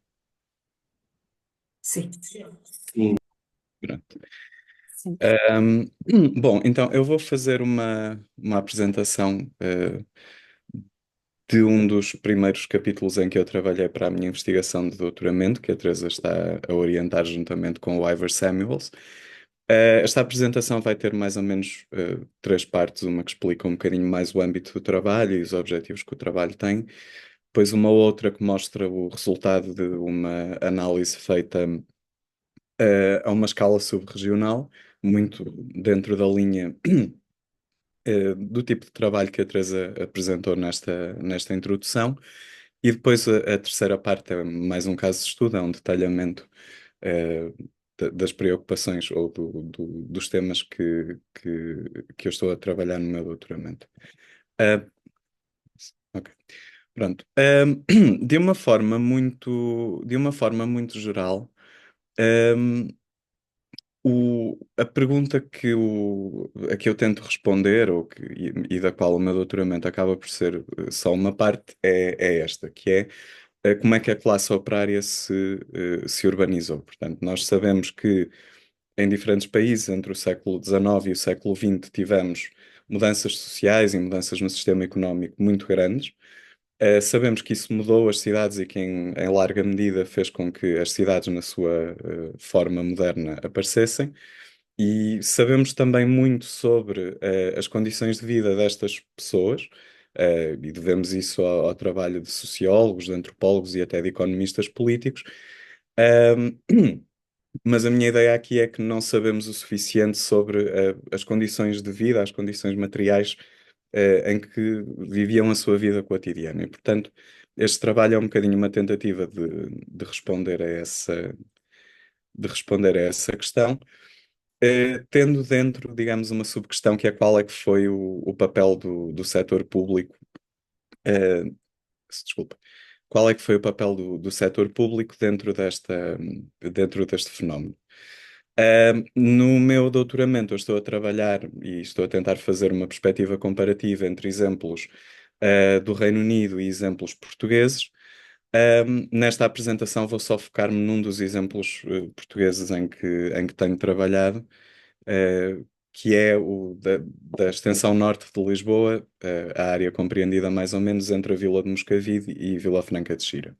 Sim. Pronto. Sim. Ahm, Bom, então eu vou fazer uma apresentação de um dos primeiros capítulos em que eu trabalhei para a minha investigação de doutoramento, que a Teresa está a orientar juntamente com o Ivor Samuels. Esta apresentação vai ter mais ou menos três partes, uma que explica um bocadinho mais o âmbito do trabalho e os objetivos que o trabalho tem, depois uma outra que mostra o resultado de uma análise feita a uma escala subregional, muito dentro da linha do tipo de trabalho que a Teresa apresentou nesta introdução. E depois a terceira parte é mais um caso de estudo, é um detalhamento das preocupações ou dos temas que eu estou a trabalhar no meu doutoramento. Ah, ok. Pronto. De uma forma muito geral, um, a pergunta a que eu tento responder, e da qual o meu doutoramento acaba por ser só uma parte, é esta, que é como é que a classe operária se urbanizou. Portanto, nós sabemos que em diferentes países, entre o século XIX e o século XX, tivemos mudanças sociais e mudanças no sistema económico muito grandes. Sabemos que isso mudou as cidades e que, em larga medida, fez com que as cidades, na sua forma moderna, aparecessem. E sabemos também muito sobre as condições de vida destas pessoas, e devemos isso ao trabalho de sociólogos, de antropólogos e até de economistas políticos. Ahm, mas a minha ideia aqui é que não sabemos o suficiente sobre as condições de vida, as condições materiais em que viviam a sua vida cotidiana. E, portanto, este trabalho é um bocadinho uma tentativa de responder a essa questão, tendo dentro, digamos, uma subquestão que é qual é que foi o papel do setor público, eh, desculpa, qual é que foi o papel do setor público dentro deste fenómeno. No meu doutoramento, eu estou a trabalhar e estou a tentar fazer uma perspectiva comparativa entre exemplos do Reino Unido e exemplos portugueses. Nesta apresentação, vou só focar-me num dos exemplos portugueses em que tenho trabalhado, eh, que é o da extensão norte de Lisboa, a área compreendida mais ou menos entre a Vila de Moscavide e Vila Franca de Xira.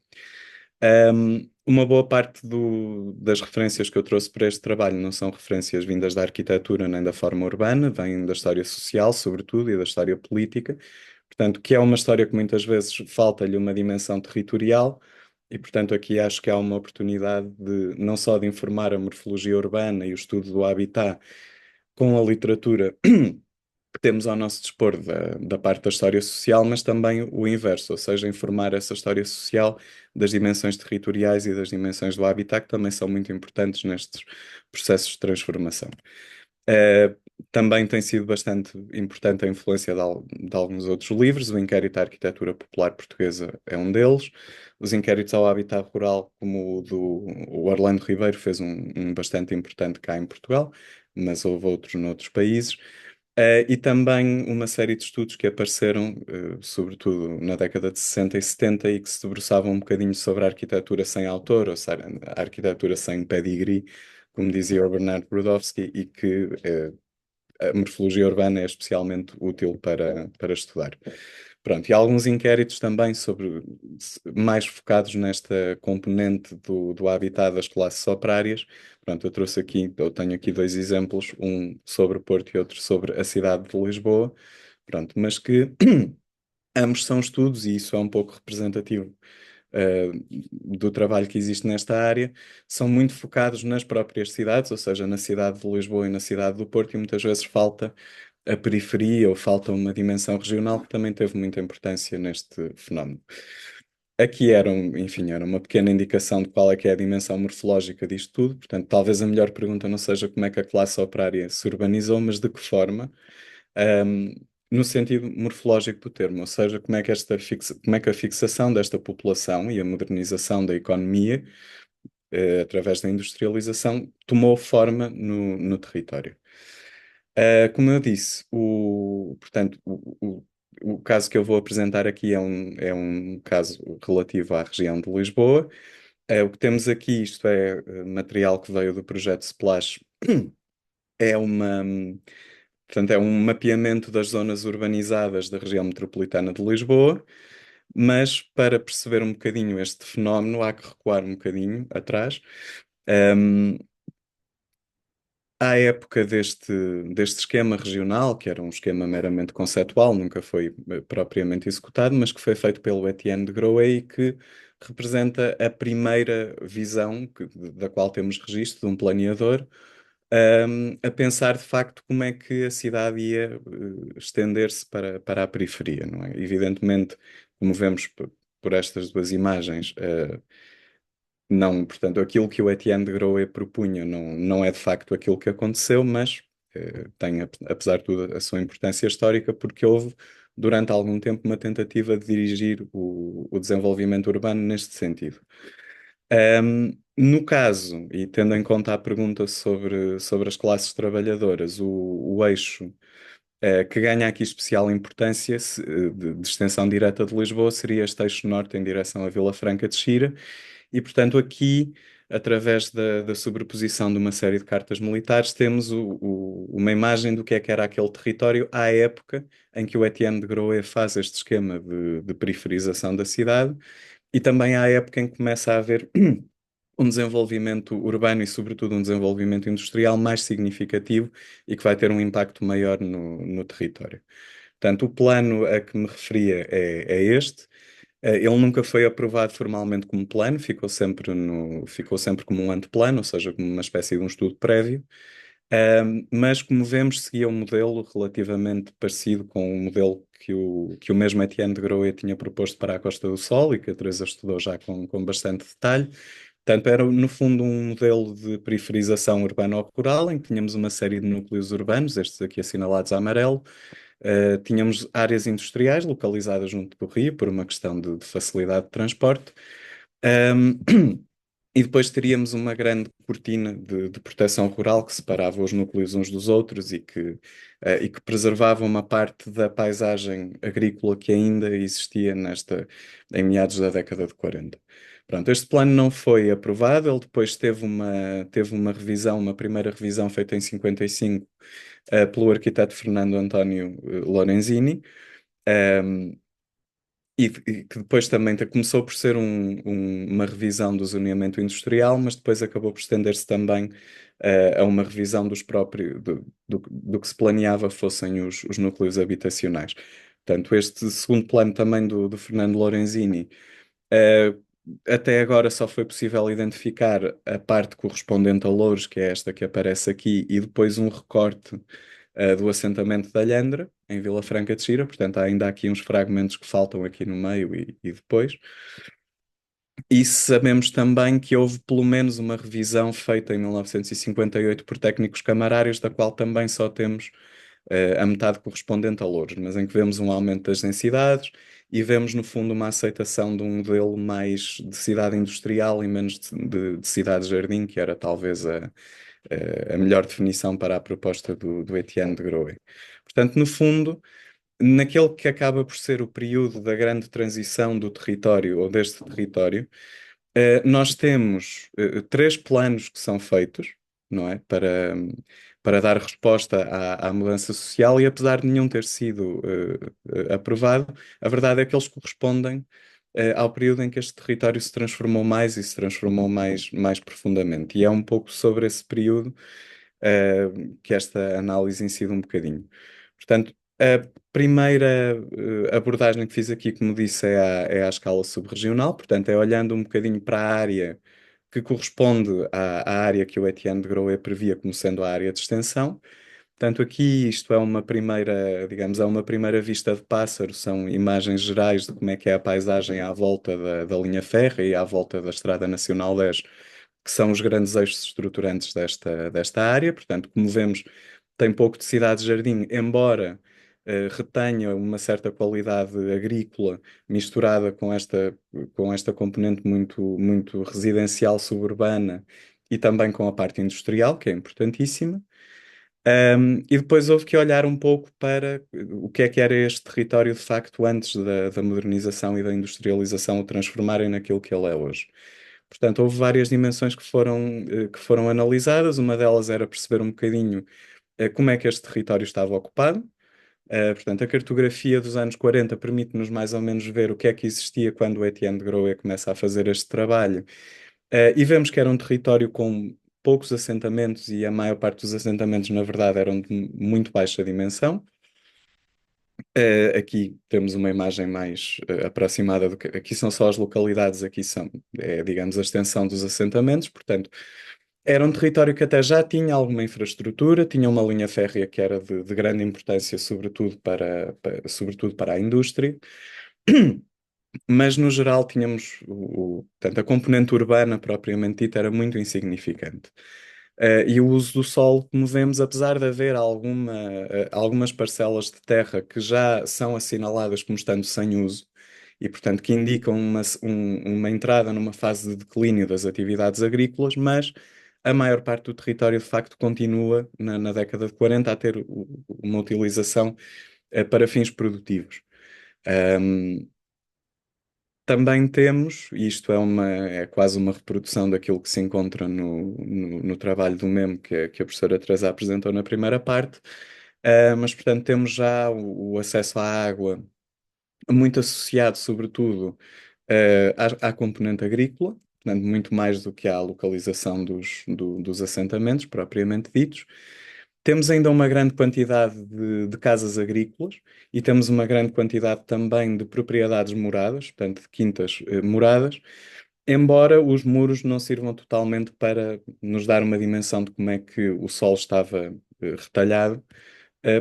Uma boa parte das referências que eu trouxe para este trabalho não são referências vindas da arquitetura nem da forma urbana, vêm da história social, sobretudo, e da história política. Portanto, que é uma história que muitas vezes falta-lhe uma dimensão territorial, e portanto aqui acho que há uma oportunidade de não só de informar a morfologia urbana e o estudo do habitat com a literatura que temos ao nosso dispor da parte da história social, mas também o inverso, ou seja, informar essa história social das dimensões territoriais e das dimensões do habitat, que também são muito importantes nestes processos de transformação. Uh, Também tem sido bastante importante a influência de alguns outros livros. O Inquérito à Arquitetura Popular Portuguesa é um deles. Os inquéritos ao habitat rural, como o Orlando Ribeiro, fez um bastante importante cá em Portugal, mas houve outros noutros países. E também uma série de estudos que apareceram, sobretudo na década de 60 e 70, e que se debruçavam um bocadinho sobre a arquitetura sem autor, ou seja, a arquitetura sem pedigree, como dizia o Bernard Brodowski, e que a morfologia urbana é especialmente útil para estudar. Pronto, e há alguns inquéritos também sobre, mais focados nesta componente do habitat das classes operárias. Pronto, eu tenho aqui dois exemplos, um sobre o Porto e outro sobre a cidade de Lisboa. Pronto, mas que ambos são estudos e isso é um pouco representativo do trabalho que existe nesta área, são muito focados nas próprias cidades, ou seja, na cidade de Lisboa e na cidade do Porto, e muitas vezes falta a periferia ou falta uma dimensão regional que também teve muita importância neste fenómeno. Aqui enfim, era uma pequena indicação de qual é que é a dimensão morfológica disto tudo, portanto, talvez a melhor pergunta não seja como é que a classe operária se urbanizou, mas de que forma, ahm, no sentido morfológico do termo, ou seja, como é que a fixação desta população e a modernização da economia, através da industrialização, tomou forma no território. Como eu disse, portanto, o caso que eu vou apresentar aqui é um caso relativo à região de Lisboa. O que temos aqui, isto é material que veio do projeto Splash, é uma, portanto, é um mapeamento das zonas urbanizadas da região metropolitana de Lisboa, mas para perceber um bocadinho este fenómeno, há que recuar um bocadinho atrás. Um, À época deste esquema regional, que era um esquema meramente conceptual, nunca foi propriamente executado, mas que foi feito pelo Etienne de Groe e que representa a primeira visão da qual temos registro de um planeador, a pensar de facto como é que a cidade ia estender-se para a periferia, não é? Evidentemente, como vemos por estas duas imagens, não, portanto, aquilo que o Etienne de Groe propunha não é de facto aquilo que aconteceu, mas tem, apesar de tudo, a sua importância histórica, porque houve, durante algum tempo, uma tentativa de dirigir o desenvolvimento urbano neste sentido. No caso, e tendo em conta a pergunta sobre as classes trabalhadoras, o eixo que ganha aqui especial importância de extensão direta de Lisboa seria este eixo norte em direção à Vila Franca de Xira, e portanto aqui, através da sobreposição de uma série de cartas militares, temos uma imagem do que era aquele território à época em que o Etienne de Groe faz este esquema de periferização da cidade, e também à época em que começa a haver um desenvolvimento urbano e, sobretudo, um desenvolvimento industrial mais significativo e que vai ter um impacto maior no território. Portanto, o plano a que me referia é este. Ele nunca foi aprovado formalmente como plano, ficou sempre como um anteplano, ou seja, como uma espécie de um estudo prévio. Mas, como vemos, seguia um modelo relativamente parecido com o modelo que o mesmo Etienne de Groe tinha proposto para a Costa do Sol e que a Teresa estudou já com bastante detalhe. Portanto, era no fundo um modelo de periferização urbano-rural, em que tínhamos uma série de núcleos urbanos, estes aqui assinalados a amarelo. Tínhamos áreas industriais localizadas junto do rio, por uma questão de facilidade de transporte. Um, E depois teríamos uma grande cortina de proteção rural que separava os núcleos uns dos outros e que preservava uma parte da paisagem agrícola que ainda existia em meados da década de 40. Pronto, este plano não foi aprovado, ele depois teve uma revisão, uma primeira revisão feita em 55, pelo arquiteto Fernando António Lorenzini. Um, e que depois também começou por ser uma revisão do zoneamento industrial, mas depois acabou por estender-se também a uma revisão do que se planeava fossem os núcleos habitacionais. Portanto, este segundo plano também do Fernando Lorenzini, eh, até agora só foi possível identificar a parte correspondente a Louros, que é esta que aparece aqui, e depois um recorte do assentamento da Lhandra, em Vila Franca de Xira. Portanto, há ainda aqui uns fragmentos que faltam aqui no meio e depois. E sabemos também que houve pelo menos uma revisão feita em 1958 por técnicos camarários, da qual também só temos a metade correspondente a Louros, mas em que vemos um aumento das densidades e vemos, no fundo, uma aceitação de um modelo mais de cidade industrial e menos de cidade-jardim, que era talvez a melhor definição para a proposta do Etienne de Groe. Portanto, no fundo, naquele que acaba por ser o período da grande transição do território ou deste território, nós temos três planos que são feitos, não é? Para dar resposta à mudança social e apesar de nenhum ter sido aprovado, a verdade é que eles correspondem ao período em que este território se transformou mais e se transformou mais profundamente. E é um pouco sobre esse período que esta análise incide um bocadinho. Portanto, a primeira abordagem que fiz aqui, como disse, é à escala subregional, portanto, é olhando um bocadinho para a área que corresponde à área que o Etienne de Groe previa como sendo a área de extensão. Portanto, aqui isto é uma primeira, digamos, é uma primeira vista de pássaro, são imagens gerais de como é que é a paisagem à volta da linha férrea e à volta da Estrada Nacional 10, que são os grandes eixos estruturantes desta área. Portanto, como vemos, tem pouco de cidade-jardim, embora retenha uma certa qualidade agrícola misturada com esta componente muito residencial suburbana e também com a parte industrial, que é importantíssima. E depois houve que olhar um pouco para o que era este território de facto antes da modernização e da industrialização o transformarem naquilo que ele é hoje. Portanto, houve várias dimensões que foram analisadas. Uma delas era perceber um bocadinho como é que este território estava ocupado. Portanto, a cartografia dos anos 40 permite-nos mais ou menos ver o que é que existia quando o Etienne de Groe começa a fazer este trabalho. E vemos que era um território com poucos assentamentos e a maior parte dos assentamentos, na verdade, eram de muito baixa dimensão. Aqui temos uma imagem mais aproximada do que... Aqui são só as localidades, aqui digamos, a extensão dos assentamentos. Portanto, era um território que até já tinha alguma infraestrutura, tinha uma linha férrea que era de grande importância, sobretudo para a indústria. Mas no geral tínhamos portanto, a componente urbana propriamente dita era muito insignificante. E o uso do solo, como vemos, apesar de haver algumas parcelas de terra que já são assinaladas como estando sem uso, e portanto que indicam uma entrada numa fase de declínio das atividades agrícolas, mas a maior parte do território de facto continua na década de 40 a ter uma utilização para fins produtivos. Também temos, e isto é quase uma reprodução daquilo que se encontra no trabalho do MEM que a professora Teresa apresentou na primeira parte, mas portanto temos já o acesso à água muito associado, sobretudo, à componente agrícola, portanto muito mais do que à localização dos assentamentos propriamente ditos. Temos ainda uma grande quantidade de casas agrícolas e temos uma grande quantidade também de propriedades moradas, portanto, de quintas moradas, embora os muros não sirvam totalmente para nos dar uma dimensão de como é que o solo estava retalhado,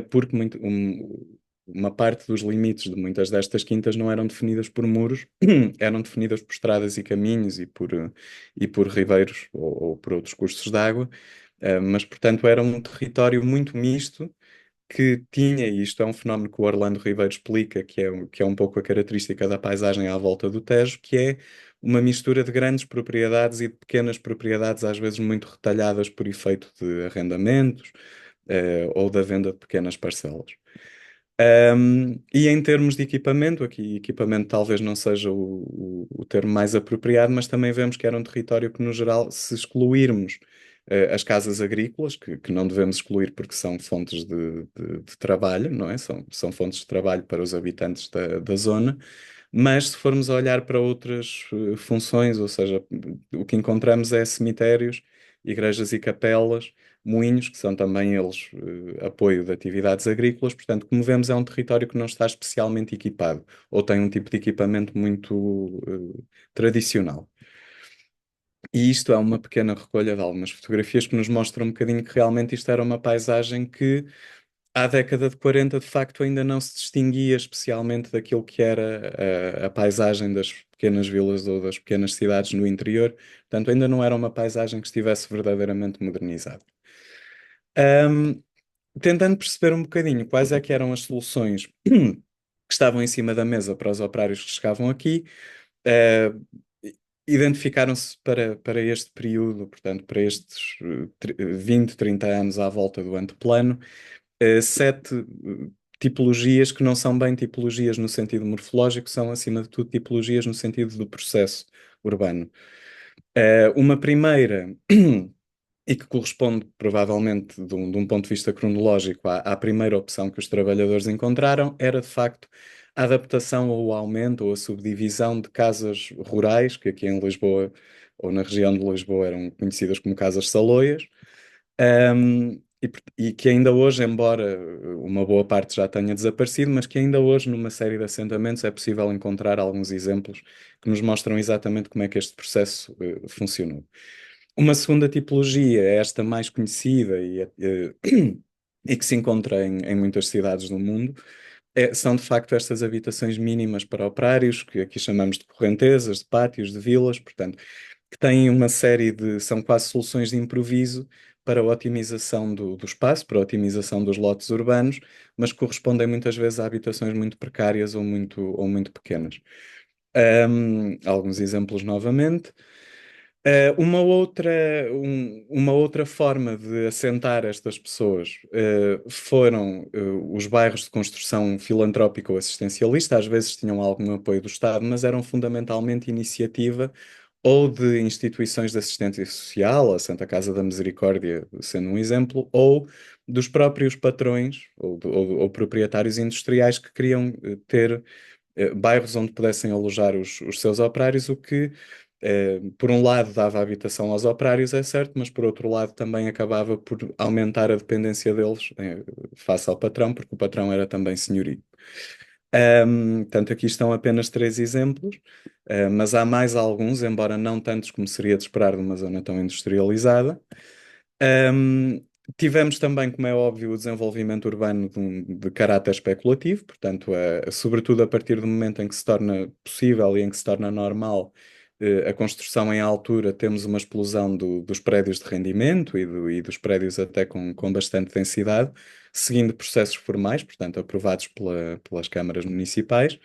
porque uma parte dos limites de muitas destas quintas não eram definidas por muros, eram definidas por estradas e caminhos e por ribeiros ou por outros cursos de água. Mas, portanto, era um território muito misto que tinha, e isto é um fenómeno que o Orlando Ribeiro explica, que é um pouco a característica da paisagem à volta do Tejo, que é uma mistura de grandes propriedades e de pequenas propriedades, às vezes muito retalhadas por efeito de arrendamentos, ou da venda de pequenas parcelas. E em termos de equipamento, aqui equipamento talvez não seja o termo mais apropriado, mas também vemos que era um território que, no geral, se excluirmos as casas agrícolas, que não devemos excluir porque são fontes de trabalho, não é? São fontes de trabalho para os habitantes da zona, mas se formos a olhar para outras funções, ou seja, o que encontramos é cemitérios, igrejas e capelas, moinhos, que são também eles apoio de atividades agrícolas. Portanto, como vemos, é um território que não está especialmente equipado ou tem um tipo de equipamento muito tradicional. E isto é uma pequena recolha de algumas fotografias que nos mostram um bocadinho que realmente isto era uma paisagem que à década de 40 de facto ainda não se distinguia especialmente daquilo que era a paisagem das pequenas vilas ou das pequenas cidades no interior. Portanto, ainda não era uma paisagem que estivesse verdadeiramente modernizada. Ahm, Tentando perceber um bocadinho quais é que eram as soluções que estavam em cima da mesa para os operários que chegavam aqui, eh, identificaram-se para este período, portanto, para estes 20, 30 anos à volta do anteplano, sete tipologias que não são bem tipologias no sentido morfológico, são acima de tudo tipologias no sentido do processo urbano. Uma primeira, e que corresponde provavelmente de um ponto de vista cronológico à primeira opção que os trabalhadores encontraram, era de facto a adaptação ou o aumento ou a subdivisão de casas rurais, que aqui em Lisboa ou na região de Lisboa eram conhecidas como casas saloias, e que ainda hoje, embora uma boa parte já tenha desaparecido, mas que ainda hoje, numa série de assentamentos, é possível encontrar alguns exemplos que nos mostram exatamente como é que este processo funcionou. Uma segunda tipologia, é esta mais conhecida e que se encontra em muitas cidades do mundo, são de facto estas habitações mínimas para operários, que aqui chamamos de correntezas, de pátios, de vilas, portanto, que têm uma série de, são quase soluções de improviso para a otimização do espaço, para a otimização dos lotes urbanos, mas correspondem muitas vezes a habitações muito precárias ou muito pequenas. Alguns exemplos novamente. Uma outra forma de assentar estas pessoas foram os bairros de construção filantrópica ou assistencialista. Às vezes tinham algum apoio do Estado, mas eram fundamentalmente iniciativa ou de instituições de assistência social, a Santa Casa da Misericórdia sendo um exemplo, ou dos próprios patrões ou proprietários industriais que queriam ter bairros onde pudessem alojar os seus operários, o que, por um lado, dava habitação aos operários, é certo, mas por outro lado também acabava por aumentar a dependência deles, face ao patrão, porque o patrão era também senhorio. Portanto, aqui estão apenas três exemplos, mas há mais alguns, embora não tantos como seria de esperar de uma zona tão industrializada. Um, Tivemos também, como é óbvio, o desenvolvimento urbano de caráter especulativo, portanto, sobretudo a partir do momento em que se torna possível e em que se torna normal a construção em altura, temos uma explosão dos prédios de rendimento e dos prédios até com bastante densidade, seguindo processos formais, portanto, aprovados pelas câmaras municipais.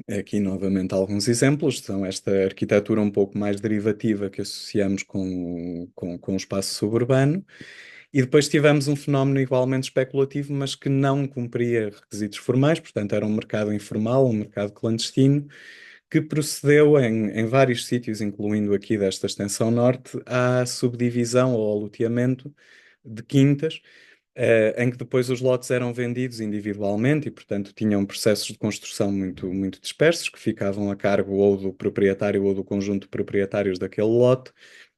Aqui, novamente, alguns exemplos. São esta arquitetura um pouco mais derivativa que associamos com o espaço suburbano. E depois tivemos um fenómeno igualmente especulativo, mas que não cumpria requisitos formais, portanto, era um mercado informal, um mercado clandestino, que procedeu em vários sítios, incluindo aqui desta extensão norte, à subdivisão ou ao loteamento de quintas em que depois os lotes eram vendidos individualmente e, portanto, tinham processos de construção muito, muito dispersos, que ficavam a cargo ou do proprietário ou do conjunto de proprietários daquele lote,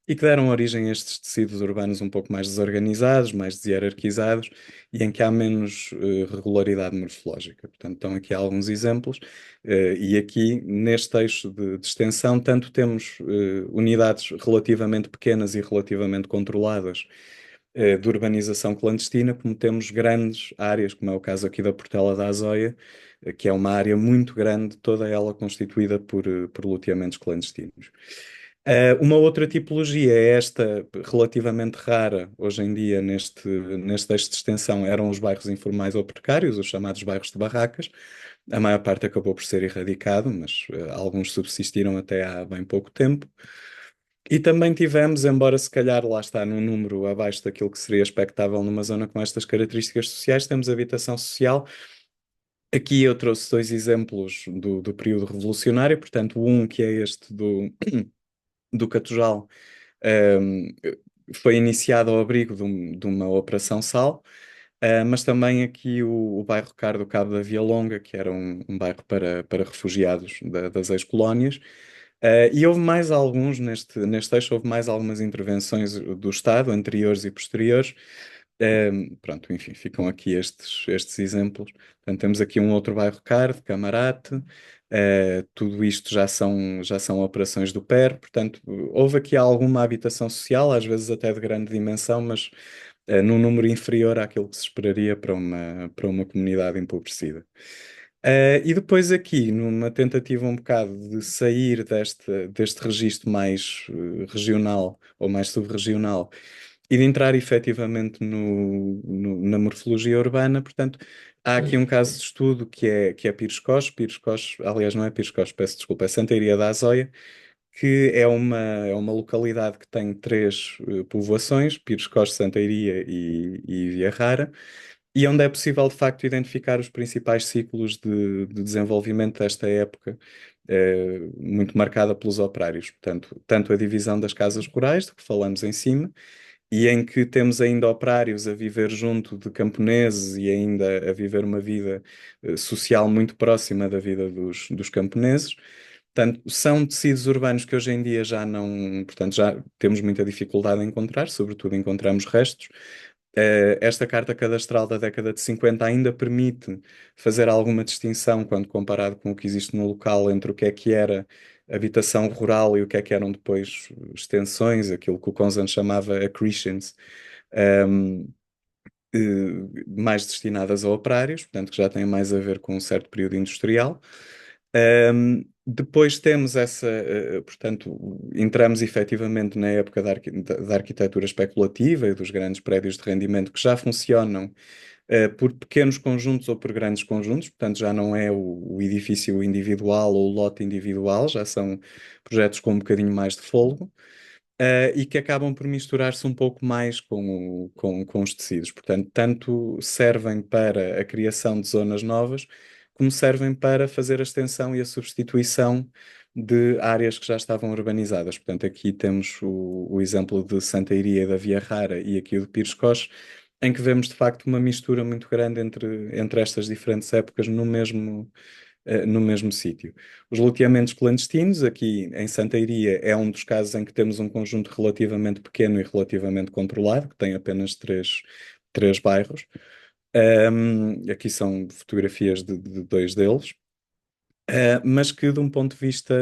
e que deram origem a estes tecidos urbanos um pouco mais desorganizados, mais deshierarquizados e em que há menos regularidade morfológica. Portanto, estão aqui alguns exemplos, e aqui, neste eixo de extensão, tanto temos unidades relativamente pequenas e relativamente controladas de urbanização clandestina, como temos grandes áreas, como é o caso aqui da Portela da Azóia, que é uma área muito grande, toda ela constituída por loteamentos clandestinos. Uma outra tipologia é esta, relativamente rara hoje em dia neste eixo de extensão, eram os bairros informais ou precários, os chamados bairros de barracas. A maior parte acabou por ser erradicado, mas alguns subsistiram até há bem pouco tempo. E também tivemos, embora se calhar lá está num número abaixo daquilo que seria expectável numa zona com estas características sociais, temos habitação social. Aqui eu trouxe dois exemplos do período revolucionário, portanto, um que é este do Catujal, ehm, foi iniciado ao abrigo de uma Operação Sal, mas também aqui o bairro Cardo Cabo da Via Longa, que era um bairro para refugiados das ex-colónias. E houve mais alguns, neste eixo, houve mais algumas intervenções do Estado, anteriores e posteriores. Pronto, enfim, ficam aqui estes exemplos. Portanto, temos aqui um outro bairro Cardo, Camarate. Tudo isto já são operações do PER. Portanto, houve aqui alguma habitação social, às vezes até de grande dimensão, mas num número inferior àquilo que se esperaria para uma comunidade empobrecida. E depois aqui, numa tentativa um bocado de sair deste registro mais regional ou mais subregional e de entrar efetivamente na morfologia urbana, portanto, há aqui um caso de estudo que é Pires Coxe. Pires Coxe, aliás, não é Pires Coxe, peço desculpa, é Santa Iria da Azóia, que é uma localidade que tem três povoações, Pires Costa, Santa Iria e Via Rara, e onde é possível, de facto, identificar os principais ciclos de desenvolvimento desta época, muito marcada pelos operários. Portanto, tanto a divisão das casas rurais, de que falamos em cima, e em que temos ainda operários a viver junto de camponeses e ainda a viver uma vida social muito próxima da vida dos camponeses. Portanto, são tecidos urbanos que hoje em dia já não, portanto, já temos muita dificuldade em encontrar, sobretudo encontramos restos. Esta carta cadastral da década de 50 ainda permite fazer alguma distinção quando comparado com o que existe no local entre o que era habitação rural e o que eram depois extensões, aquilo que o Conzan chamava accretions, ehm, mais destinadas a operários, portanto, que já têm mais a ver com um certo período industrial. Depois temos portanto, entramos efetivamente na época da arquitetura especulativa e dos grandes prédios de rendimento que já funcionam por pequenos conjuntos ou por grandes conjuntos, portanto, já não é o edifício individual ou o lote individual, já são projetos com um bocadinho mais de fôlego. E que acabam por misturar-se um pouco mais com os tecidos. Portanto, tanto servem para a criação de zonas novas, como servem para fazer a extensão e a substituição de áreas que já estavam urbanizadas. Portanto, aqui temos o exemplo de Santa Iria da Via Rara e aqui o de Pires Coxe, em que vemos de facto uma mistura muito grande entre estas diferentes épocas no mesmo sítio. Os loteamentos clandestinos, aqui em Santa Iria, é um dos casos em que temos um conjunto relativamente pequeno e relativamente controlado, que tem apenas três bairros. Aqui são fotografias de dois deles. Mas que, de um ponto de vista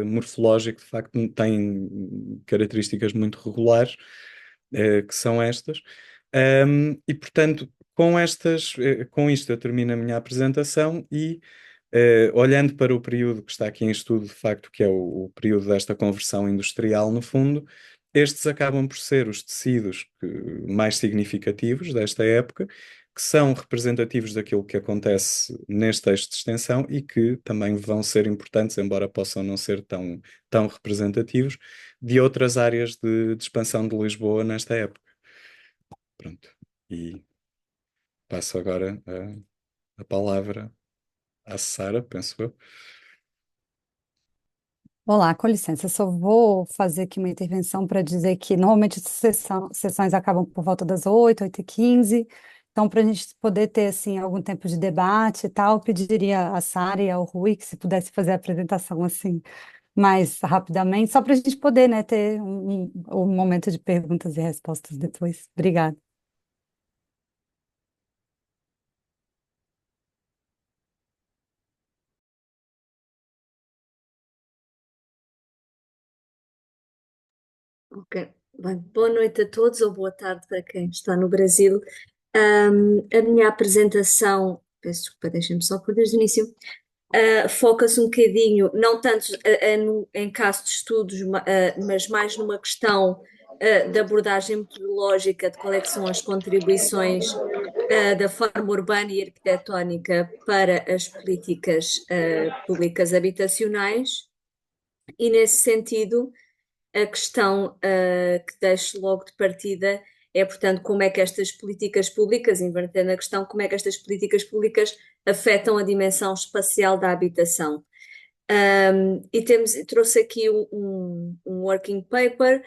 morfológico, de facto, têm características muito regulares, que são estas. E, portanto, com isto eu termino a minha apresentação e olhando para o período que está aqui em estudo, de facto, que é o período desta conversão industrial, no fundo, estes acabam por ser os tecidos mais significativos desta época, que são representativos daquilo que acontece neste eixo de extensão e que também vão ser importantes, embora possam não ser tão representativos, de outras áreas de expansão de Lisboa nesta época. Pronto. E passo agora a palavra à Sara, penso eu. Olá, com licença, eu só vou fazer aqui uma intervenção para dizer que normalmente as sessões acabam por volta das 8h15, então para a gente poder ter assim, algum tempo de debate e tal, eu pediria a Sara e ao Rui que se pudesse fazer a apresentação assim mais rapidamente, só para a gente poder, né, ter um momento de perguntas e respostas depois. Obrigada. Ok. Bem, boa noite a todos ou boa tarde para quem está no Brasil. A minha apresentação, peço desculpa, deixem-me só por desde o início, foca-se um bocadinho, não tanto em caso de estudos, mas mais numa questão da abordagem metodológica de qual é que são as contribuições da forma urbana e arquitetónica para as políticas públicas habitacionais, e nesse sentido a questão que deixo logo de partida é, portanto, como é que estas políticas públicas, invertendo a questão, como é que estas políticas públicas afetam a dimensão espacial da habitação. E trouxe aqui um working paper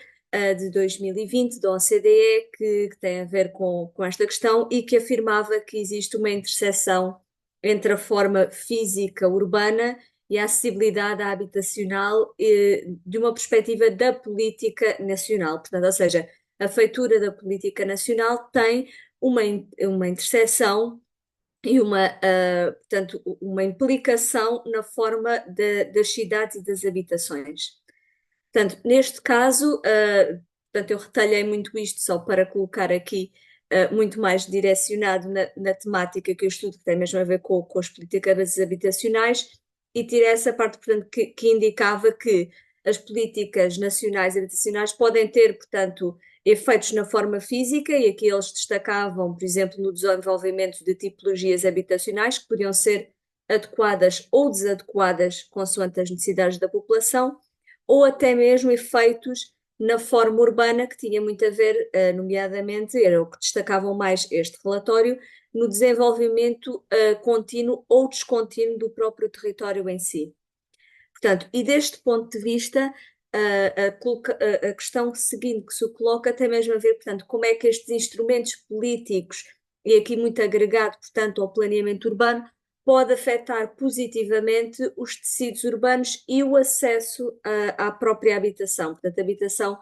de 2020 da OCDE que tem a ver com esta questão e que afirmava que existe uma interseção entre a forma física urbana e a acessibilidade habitacional de uma perspectiva da política nacional. Portanto, ou seja, a feitura da política nacional tem uma interseção e portanto, uma implicação na forma das cidades e das habitações. Portanto, neste caso, portanto, eu retalhei muito isto só para colocar aqui muito mais direcionado na temática que eu estudo, que tem mesmo a ver com as políticas habitacionais, e tirei essa parte, portanto, que indicava que as políticas nacionais habitacionais podem ter, portanto, efeitos na forma física, e aqui eles destacavam, por exemplo, no desenvolvimento de tipologias habitacionais que podiam ser adequadas ou desadequadas consoante as necessidades da população, ou até mesmo efeitos na forma urbana, que tinha muito a ver, nomeadamente, era o que destacavam mais este relatório, no desenvolvimento contínuo ou descontínuo do próprio território em si. Portanto, e deste ponto de vista, a questão seguinte que se coloca tem mesmo a ver, portanto, como é que estes instrumentos políticos, e aqui muito agregado, portanto, ao planeamento urbano, pode afetar positivamente os tecidos urbanos e o acesso à própria habitação, portanto, habitação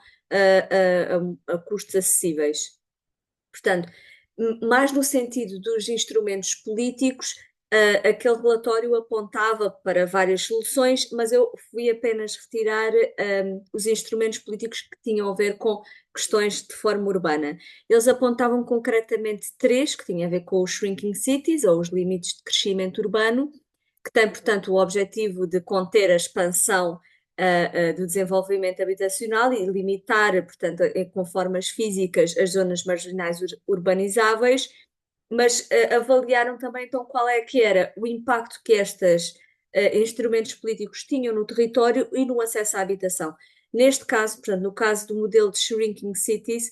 a custos acessíveis. Portanto, mais no sentido dos instrumentos políticos, aquele relatório apontava para várias soluções, mas eu fui apenas retirar os instrumentos políticos que tinham a ver com questões de forma urbana. Eles apontavam concretamente três, que tinham a ver com os shrinking cities, ou os limites de crescimento urbano, que tem, portanto, o objetivo de conter a expansão do desenvolvimento habitacional e limitar, portanto, com formas físicas as zonas marginais urbanizáveis, mas avaliaram também então qual é que era o impacto que estes instrumentos políticos tinham no território e no acesso à habitação. Neste caso, portanto, no caso do modelo de shrinking cities,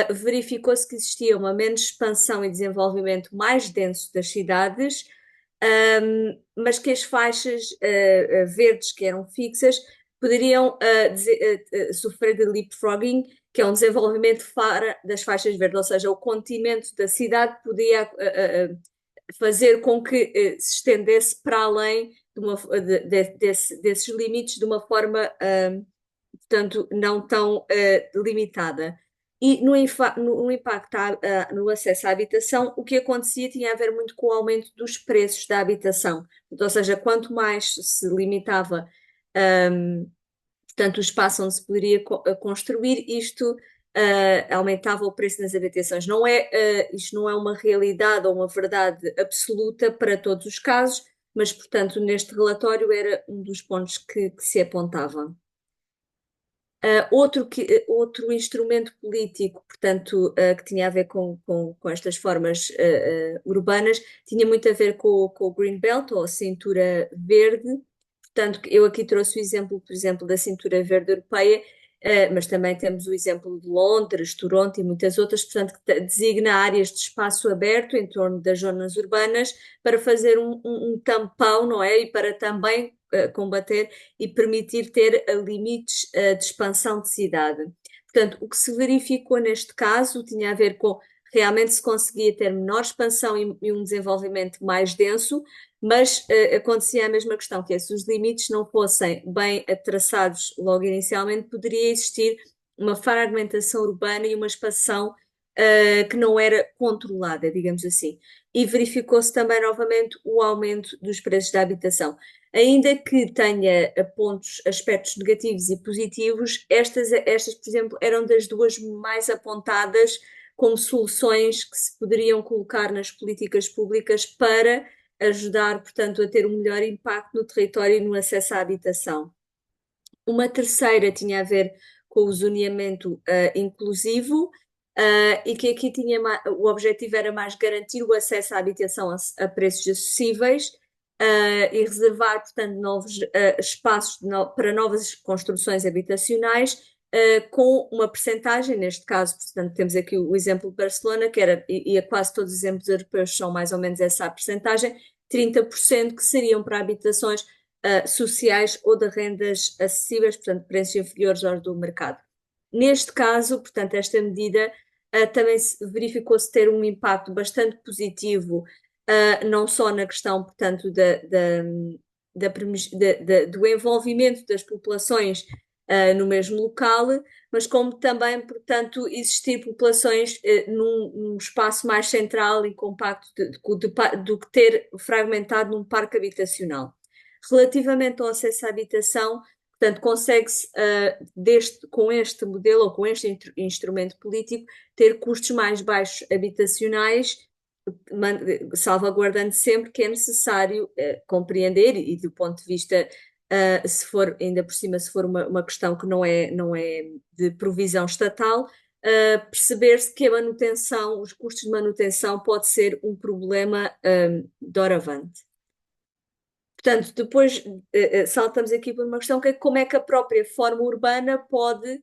verificou-se que existia uma menos expansão e desenvolvimento mais denso das cidades, mas que as faixas verdes que eram fixas poderiam sofrer de leapfrogging, que é um desenvolvimento fora das faixas verdes, ou seja, o continente da cidade podia fazer com que se estendesse para além desses limites de uma forma, portanto, não tão limitada. E no impacto no acesso à habitação, o que acontecia tinha a ver muito com o aumento dos preços da habitação. Ou seja, quanto mais se limitava, portanto, o espaço onde se poderia construir, isto aumentava o preço das habitações. Isto não é uma realidade ou uma verdade absoluta para todos os casos, mas, portanto, neste relatório era um dos pontos que se apontava. Outro instrumento político, portanto, que tinha a ver com estas formas urbanas, tinha muito a ver com o Green Belt, ou a cintura verde. Portanto, eu aqui trouxe o exemplo, por exemplo, da cintura verde europeia, mas também temos o exemplo de Londres, Toronto e muitas outras, portanto, que designa áreas de espaço aberto em torno das zonas urbanas para fazer um tampão, não é? E para também combater e permitir ter limites de expansão de cidade. Portanto, o que se verificou neste caso tinha a ver com realmente se conseguia ter menor expansão e um desenvolvimento mais denso, mas acontecia a mesma questão, que é se os limites não fossem bem traçados logo inicialmente, poderia existir uma fragmentação urbana e uma expansão que não era controlada, digamos assim. E verificou-se também novamente o aumento dos preços da habitação. Ainda que tenha aspectos negativos e positivos, estas, por exemplo, eram das duas mais apontadas como soluções que se poderiam colocar nas políticas públicas para ajudar, portanto, a ter um melhor impacto no território e no acesso à habitação. Uma terceira tinha a ver com o zoneamento inclusivo, e que aqui o objetivo era mais garantir o acesso à habitação a preços acessíveis, e reservar, portanto, novos espaços para novas construções habitacionais, com uma percentagem, neste caso, portanto, temos aqui o exemplo de Barcelona, que era, e a quase todos os exemplos europeus são mais ou menos essa a percentagem, 30% que seriam para habitações sociais ou de rendas acessíveis, portanto, preços inferiores aos do mercado. Neste caso, portanto, esta medida também verificou-se ter um impacto bastante positivo, não só na questão, portanto, do envolvimento das populações no mesmo local, mas como também, portanto, existir populações num espaço mais central e compacto do que ter fragmentado num parque habitacional. Relativamente ao acesso à habitação, portanto, consegue-se, com este modelo ou com este instrumento político, ter custos mais baixos habitacionais, salvaguardando sempre que é necessário compreender, e do ponto de vista, se for, ainda por cima, se for uma questão que não é de provisão estatal, perceber-se que a manutenção, os custos de manutenção pode ser um problema doravante. Portanto, depois saltamos aqui por uma questão que é como é que a própria forma urbana pode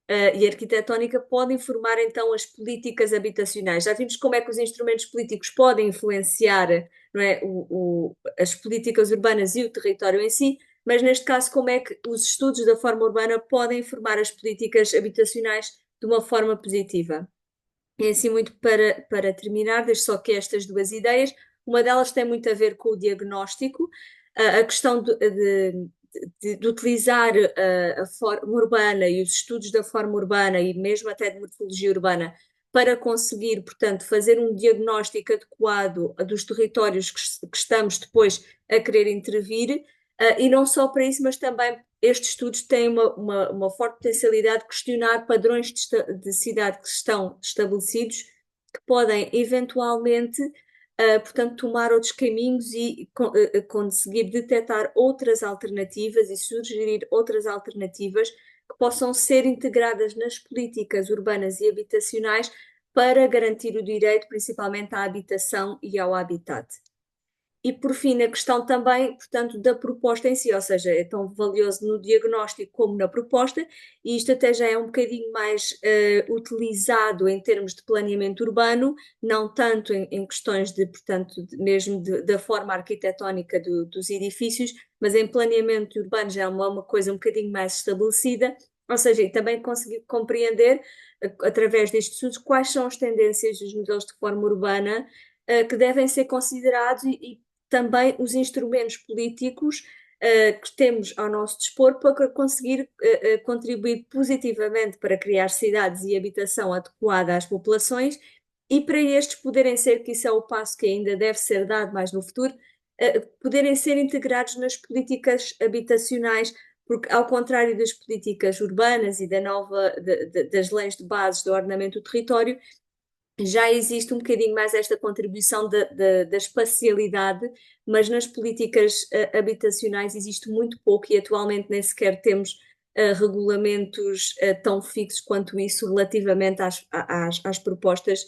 e arquitetónica pode informar então as políticas habitacionais. Já vimos como é que os instrumentos políticos podem influenciar, não é, as políticas urbanas e o território em si, mas neste caso, como é que os estudos da forma urbana podem informar as políticas habitacionais de uma forma positiva. E assim, muito para terminar, deixo só que estas duas ideias, uma delas tem muito a ver com o diagnóstico, a questão de utilizar a forma urbana e os estudos da forma urbana e mesmo até de morfologia urbana para conseguir, portanto, fazer um diagnóstico adequado dos territórios que estamos depois a querer intervir, e não só para isso, mas também estes estudos têm uma forte potencialidade de questionar padrões de cidade que estão estabelecidos, que podem eventualmente, portanto, tomar outros caminhos e conseguir detectar outras alternativas e sugerir outras alternativas que possam ser integradas nas políticas urbanas e habitacionais para garantir o direito, principalmente à habitação e ao habitat. E, por fim, a questão também, portanto, da proposta em si, ou seja, é tão valioso no diagnóstico como na proposta, e isto até já é um bocadinho mais utilizado em termos de planeamento urbano, não tanto em questões de, portanto, mesmo da forma arquitetónica dos edifícios, mas em planeamento urbano já é uma coisa um bocadinho mais estabelecida, ou seja, e também conseguir compreender, através destes estudos, quais são as tendências dos modelos de forma urbana que devem ser considerados e também os instrumentos políticos que temos ao nosso dispor para conseguir contribuir positivamente para criar cidades e habitação adequada às populações e para estes poderem ser, que isso é o passo que ainda deve ser dado mais no futuro, poderem ser integrados nas políticas habitacionais, porque ao contrário das políticas urbanas e das leis de bases do ordenamento do território, já existe um bocadinho mais esta contribuição da espacialidade, mas nas políticas habitacionais existe muito pouco e atualmente nem sequer temos regulamentos tão fixos quanto isso relativamente às propostas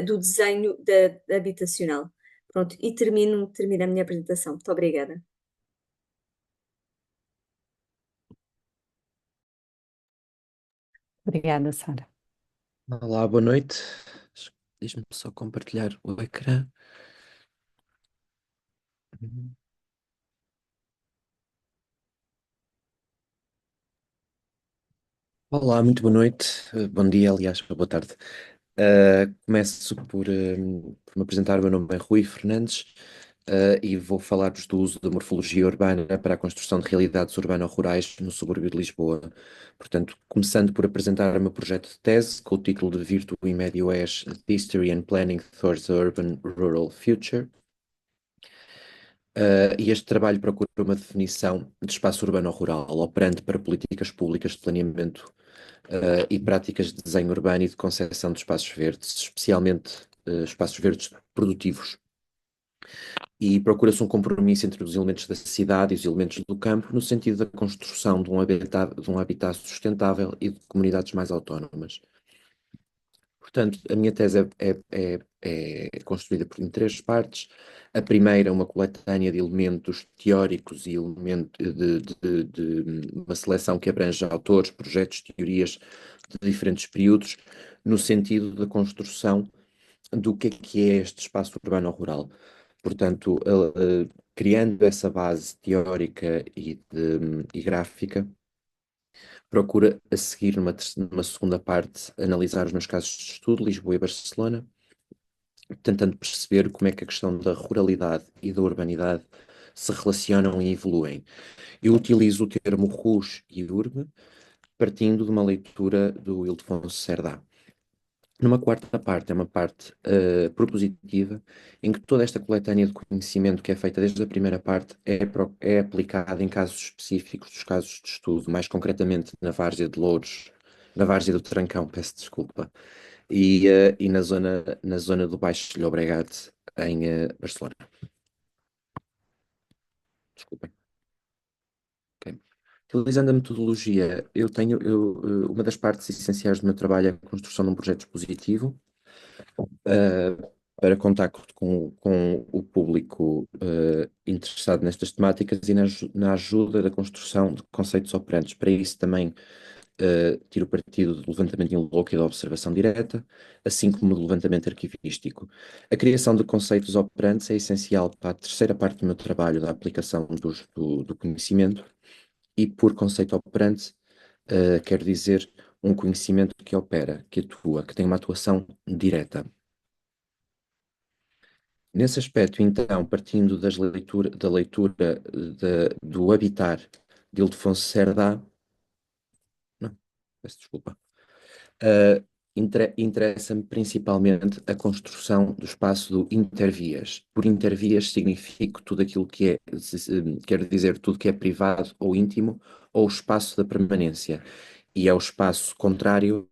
do desenho habitacional. Pronto, e termino a minha apresentação. Muito obrigada. Obrigada, Sara. Olá, boa noite. Deixa-me só compartilhar o ecrã. Olá, muito boa noite. Bom dia, aliás, boa tarde. Começo por me apresentar. O meu nome é Rui Fernandes, e vou falar-vos do uso da morfologia urbana para a construção de realidades urbano-rurais no subúrbio de Lisboa. Portanto, começando por apresentar o meu projeto de tese, com o título de Virtuo e Médio Oeste, The History and Planning Towards the Urban Rural Future. E este trabalho procura uma definição de espaço urbano-rural, operante para políticas públicas de planeamento e práticas de desenho urbano e de concepção de espaços verdes, especialmente espaços verdes produtivos. E procura-se um compromisso entre os elementos da cidade e os elementos do campo, no sentido da construção de um habitat sustentável e de comunidades mais autónomas. Portanto, a minha tese é construída em três partes. A primeira é uma coletânea de elementos teóricos e de uma seleção que abrange autores, projetos, teorias de diferentes períodos, no sentido da construção do que é este espaço urbano-rural. Portanto, criando essa base teórica e gráfica, procura a seguir, numa segunda parte, analisar os meus casos de estudo, Lisboa e Barcelona, tentando perceber como é que a questão da ruralidade e da urbanidade se relacionam e evoluem. Eu utilizo o termo RUS e URB, partindo de uma leitura do Ildefonso Cerdá. Numa quarta parte, é uma parte propositiva, em que toda esta coletânea de conhecimento que é feita desde a primeira parte é aplicada em casos específicos dos casos de estudo, mais concretamente na Várzea de Louros, na Várzea do Trancão, peço desculpa, e na zona do Baixo de Llobregat, em Barcelona. Desculpem. Ok. Utilizando a metodologia, uma das partes essenciais do meu trabalho é a construção de um projeto expositivo, para contacto com o público interessado nestas temáticas e na ajuda da construção de conceitos operantes. Para isso também tiro partido do levantamento in loco e da observação direta, assim como do levantamento arquivístico. A criação de conceitos operantes é essencial para a terceira parte do meu trabalho, da aplicação do conhecimento, e por conceito operante quero dizer um conhecimento que opera, que atua, que tem uma atuação direta. Nesse aspecto, então, partindo da leitura do Habitar de Ildefonso Cerdá, não, peço desculpa, interessa-me principalmente a construção do espaço do intervias. Por intervias significa tudo aquilo que é, quero dizer, tudo que é privado ou íntimo, ou o espaço da permanência. E é o espaço contrário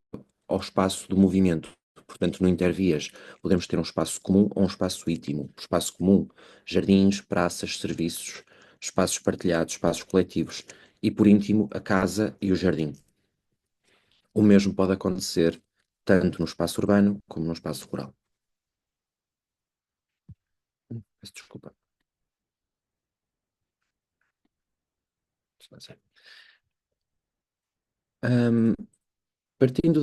ao espaço do movimento. Portanto, no intervias podemos ter um espaço comum ou um espaço íntimo. O espaço comum, jardins, praças, serviços, espaços partilhados, espaços coletivos. E por íntimo, a casa e o jardim. O mesmo pode acontecer tanto no espaço urbano como no espaço rural. Peço desculpa. Partindo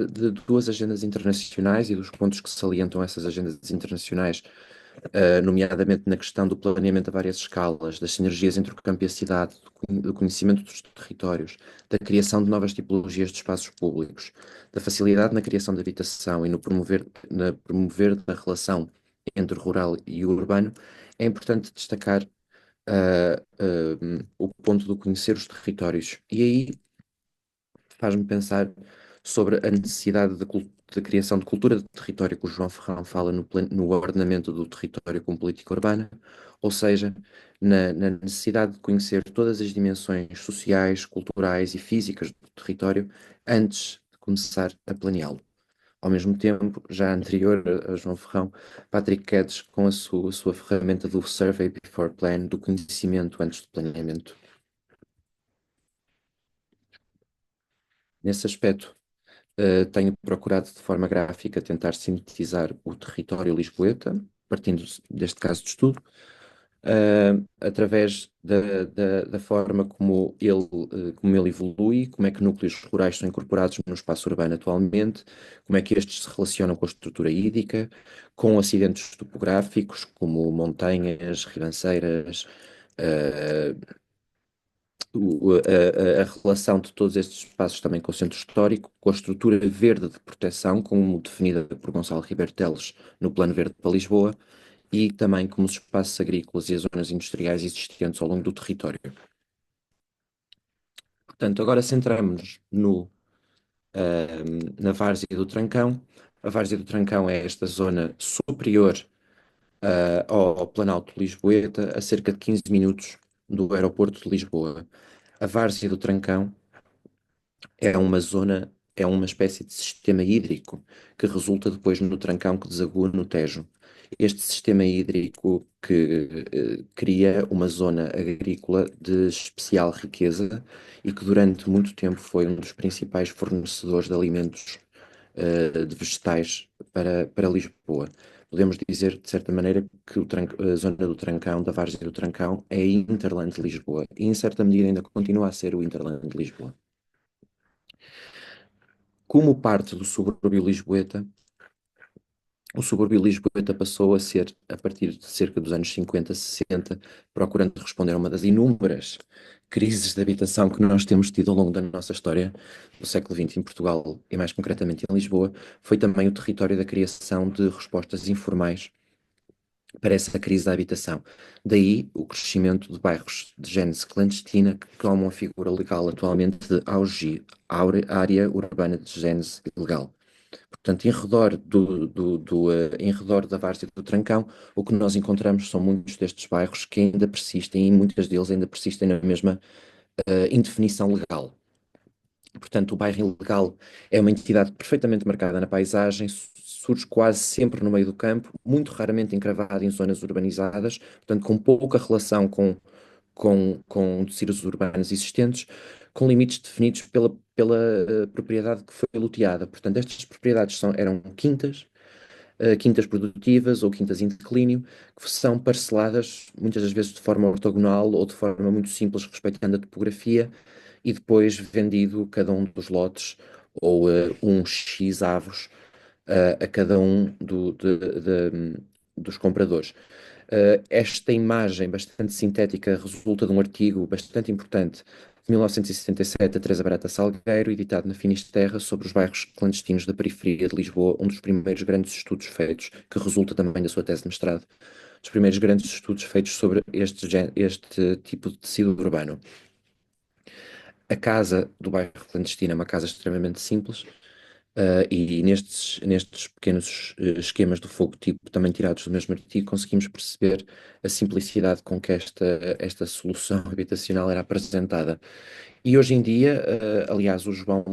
de duas agendas internacionais e dos pontos que salientam essas agendas internacionais, nomeadamente na questão do planeamento a várias escalas, das sinergias entre o campo e a cidade, do conhecimento dos territórios, da criação de novas tipologias de espaços públicos, da facilidade na criação de habitação e no promover da relação entre o rural e o urbano, é importante destacar o ponto do conhecer os territórios. E aí faz-me pensar sobre a necessidade de criação de cultura de território que o João Ferrão fala no ordenamento do território com política urbana, ou seja, na necessidade de conhecer todas as dimensões sociais, culturais e físicas do território antes de começar a planeá-lo. Ao mesmo tempo, já anterior a João Ferrão, Patrick Guedes com a sua ferramenta do Survey Before Plan, do conhecimento antes do planeamento. Nesse aspecto, tenho procurado de forma gráfica tentar sintetizar o território lisboeta, partindo deste caso de estudo, através da forma como ele evolui, como é que núcleos rurais são incorporados no espaço urbano atualmente, como é que estes se relacionam com a estrutura hídrica, com acidentes topográficos, como montanhas, ribanceiras, a relação de todos estes espaços também com o centro histórico, com a estrutura verde de proteção, como definida por Gonçalo Ribeiro Teles no Plano Verde para Lisboa, e também como os espaços agrícolas e as zonas industriais existentes ao longo do território. Portanto, agora centramos-nos na Várzea do Trancão. A Várzea do Trancão é esta zona superior ao Planalto Lisboeta, a cerca de 15 minutos do aeroporto de Lisboa. A Várzea do Trancão é uma espécie de sistema hídrico que resulta depois no Trancão que desagua no Tejo. Este sistema hídrico que cria uma zona agrícola de especial riqueza e que durante muito tempo foi um dos principais fornecedores de alimentos de vegetais para Lisboa. Podemos dizer, de certa maneira, que a zona do Trancão, da Várzea do Trancão, é a Interland de Lisboa e, em certa medida, ainda continua a ser o Interland de Lisboa. Como parte do subúrbio lisboeta, o subúrbio lisboeta passou a ser, a partir de cerca dos anos 50, 60, procurando responder a uma das inúmeras crises de habitação que nós temos tido ao longo da nossa história do século XX em Portugal e mais concretamente em Lisboa, foi também o território da criação de respostas informais para essa crise da habitação. Daí o crescimento de bairros de gênese clandestina que tomam a figura legal atualmente de área urbana de gênese ilegal. Portanto, em redor da Várzea do Trancão, o que nós encontramos são muitos destes bairros que ainda persistem, e muitas deles ainda persistem na mesma indefinição legal. Portanto, o bairro ilegal é uma entidade perfeitamente marcada na paisagem, surge quase sempre no meio do campo, muito raramente encravado em zonas urbanizadas, portanto, com pouca relação com tecidos urbanos existentes, com limites definidos pela propriedade que foi loteada. Portanto, estas propriedades eram quintas, quintas produtivas ou quintas em declínio, que são parceladas muitas das vezes de forma ortogonal ou de forma muito simples, respeitando a topografia, e depois vendido cada um dos lotes ou um X avos a cada um dos compradores. Esta imagem bastante sintética resulta de um artigo bastante importante de 1977, a Teresa Barata Salgueiro, editado na Finisterra, sobre os bairros clandestinos da periferia de Lisboa, um dos primeiros grandes estudos feitos, que resulta também da sua tese de mestrado, dos primeiros grandes estudos feitos sobre este tipo de tecido urbano. A casa do bairro clandestino é uma casa extremamente simples, e nestes pequenos esquemas do fogo tipo, também tirados do mesmo artigo, conseguimos perceber a simplicidade com que esta solução habitacional era apresentada. E hoje em dia, aliás,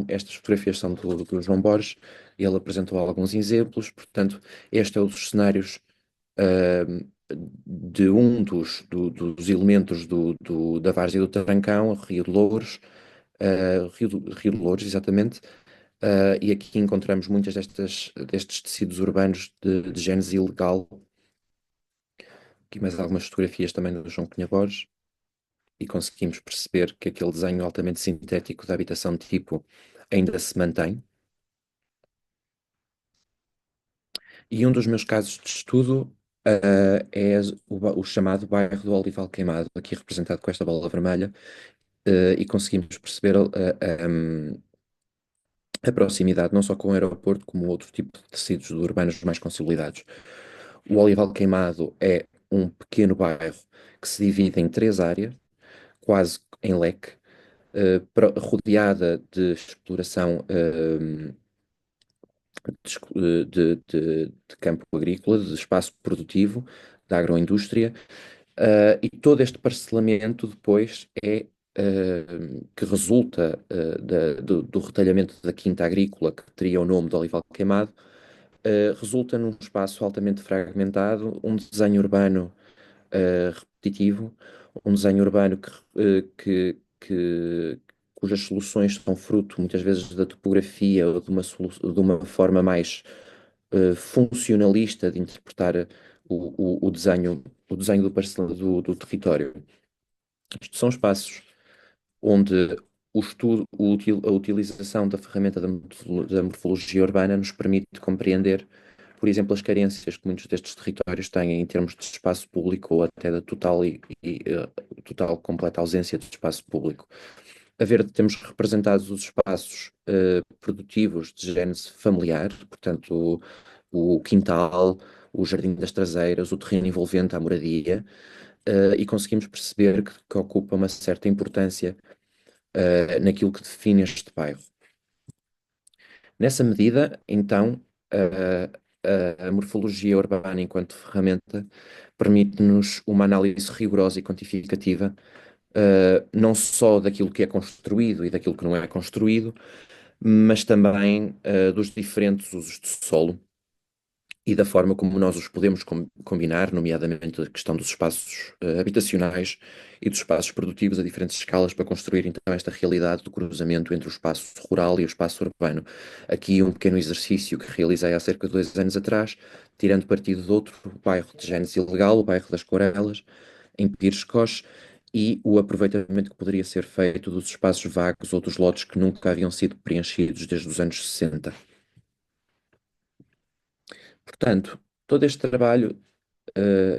estas fotografias são do João Borges, ele apresentou alguns exemplos, portanto, este é um dos cenários de um dos elementos da Várzea do Tarancão, o Rio de Louros, Rio de Louros, exatamente. E aqui encontramos muitas destes tecidos urbanos de gênese ilegal. Aqui mais algumas fotografias também do João Cunha Borges, e conseguimos perceber que aquele desenho altamente sintético da habitação de tipo ainda se mantém. E um dos meus casos de estudo é o chamado bairro do Olival Queimado, aqui representado com esta bola vermelha, e conseguimos perceber a proximidade não só com o aeroporto, como outro tipo de tecidos urbanos mais consolidados. O Olival Queimado é um pequeno bairro que se divide em 3 áreas, quase em leque, rodeada de exploração de campo agrícola, de espaço produtivo, da agroindústria, e todo este parcelamento depois que resulta do retalhamento da quinta agrícola, que teria o nome de Olival Queimado, resulta num espaço altamente fragmentado, um desenho urbano repetitivo, um desenho urbano cujas soluções são fruto muitas vezes da topografia ou de uma forma mais funcionalista de interpretar o desenho do território. Estes são espaços onde a utilização da ferramenta da morfologia urbana nos permite compreender, por exemplo, as carências que muitos destes territórios têm em termos de espaço público ou até da total completa ausência de espaço público. Temos representados os espaços produtivos de gênese familiar, portanto, o quintal, o jardim das traseiras, o terreno envolvente à moradia, e conseguimos perceber que ocupa uma certa importância naquilo que define este bairro. Nessa medida, então, a morfologia urbana enquanto ferramenta permite-nos uma análise rigorosa e quantificativa, não só daquilo que é construído e daquilo que não é construído, mas também dos diferentes usos de solo e da forma como nós os podemos combinar, nomeadamente a questão dos espaços habitacionais e dos espaços produtivos a diferentes escalas, para construir então esta realidade do cruzamento entre o espaço rural e o espaço urbano. Aqui um pequeno exercício que realizei há cerca de 2 anos atrás, tirando partido de outro bairro de gênese ilegal, o bairro das Corelas, em Pires Coxe, e o aproveitamento que poderia ser feito dos espaços vagos ou dos lotes que nunca haviam sido preenchidos desde os anos 60. Portanto, todo este trabalho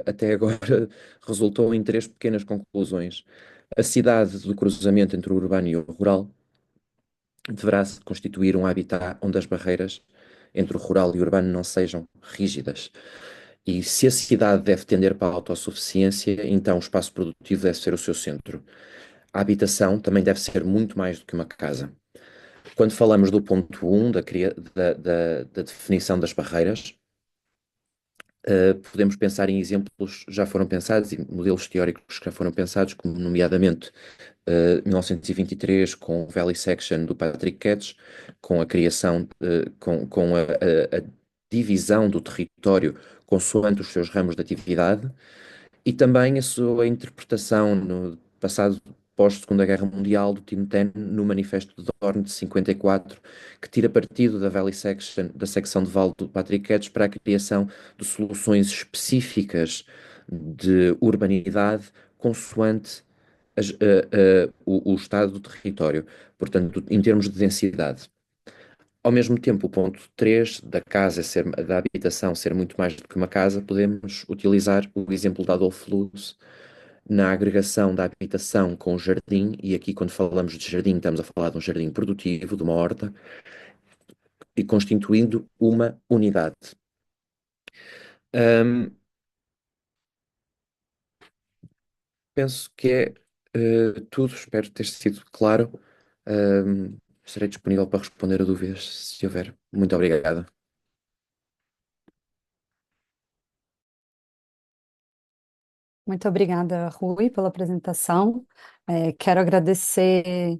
até agora resultou em 3 pequenas conclusões. A cidade do cruzamento entre o urbano e o rural deverá constituir um habitat onde as barreiras entre o rural e o urbano não sejam rígidas. E se a cidade deve tender para a autossuficiência, então o espaço produtivo deve ser o seu centro. A habitação também deve ser muito mais do que uma casa. Quando falamos do ponto 1, da definição das barreiras, podemos pensar em exemplos que já foram pensados e modelos teóricos que já foram pensados, como nomeadamente 1923 com o Valley Section do Patrick Ketch, com a criação, com a divisão do território consoante os seus ramos de atividade, e também a sua interpretação no passado pós-Segunda Guerra Mundial do Tim Ten no Manifesto de Dorn de 54, que tira partido da Valley Section, da secção de Vale do Patrick Hedges para a criação de soluções específicas de urbanidade consoante o estado do território, portanto, em termos de densidade. Ao mesmo tempo, o ponto 3 da casa da habitação ser muito mais do que uma casa, podemos utilizar o exemplo de Adolf Loos na agregação da habitação com o jardim, e aqui quando falamos de jardim estamos a falar de um jardim produtivo, de uma horta, e constituindo uma unidade. Ahm, Penso que é tudo, espero ter sido claro. Estarei disponível para responder a dúvidas, se houver. Muito obrigado. Muito obrigada, Rui, pela apresentação. Quero agradecer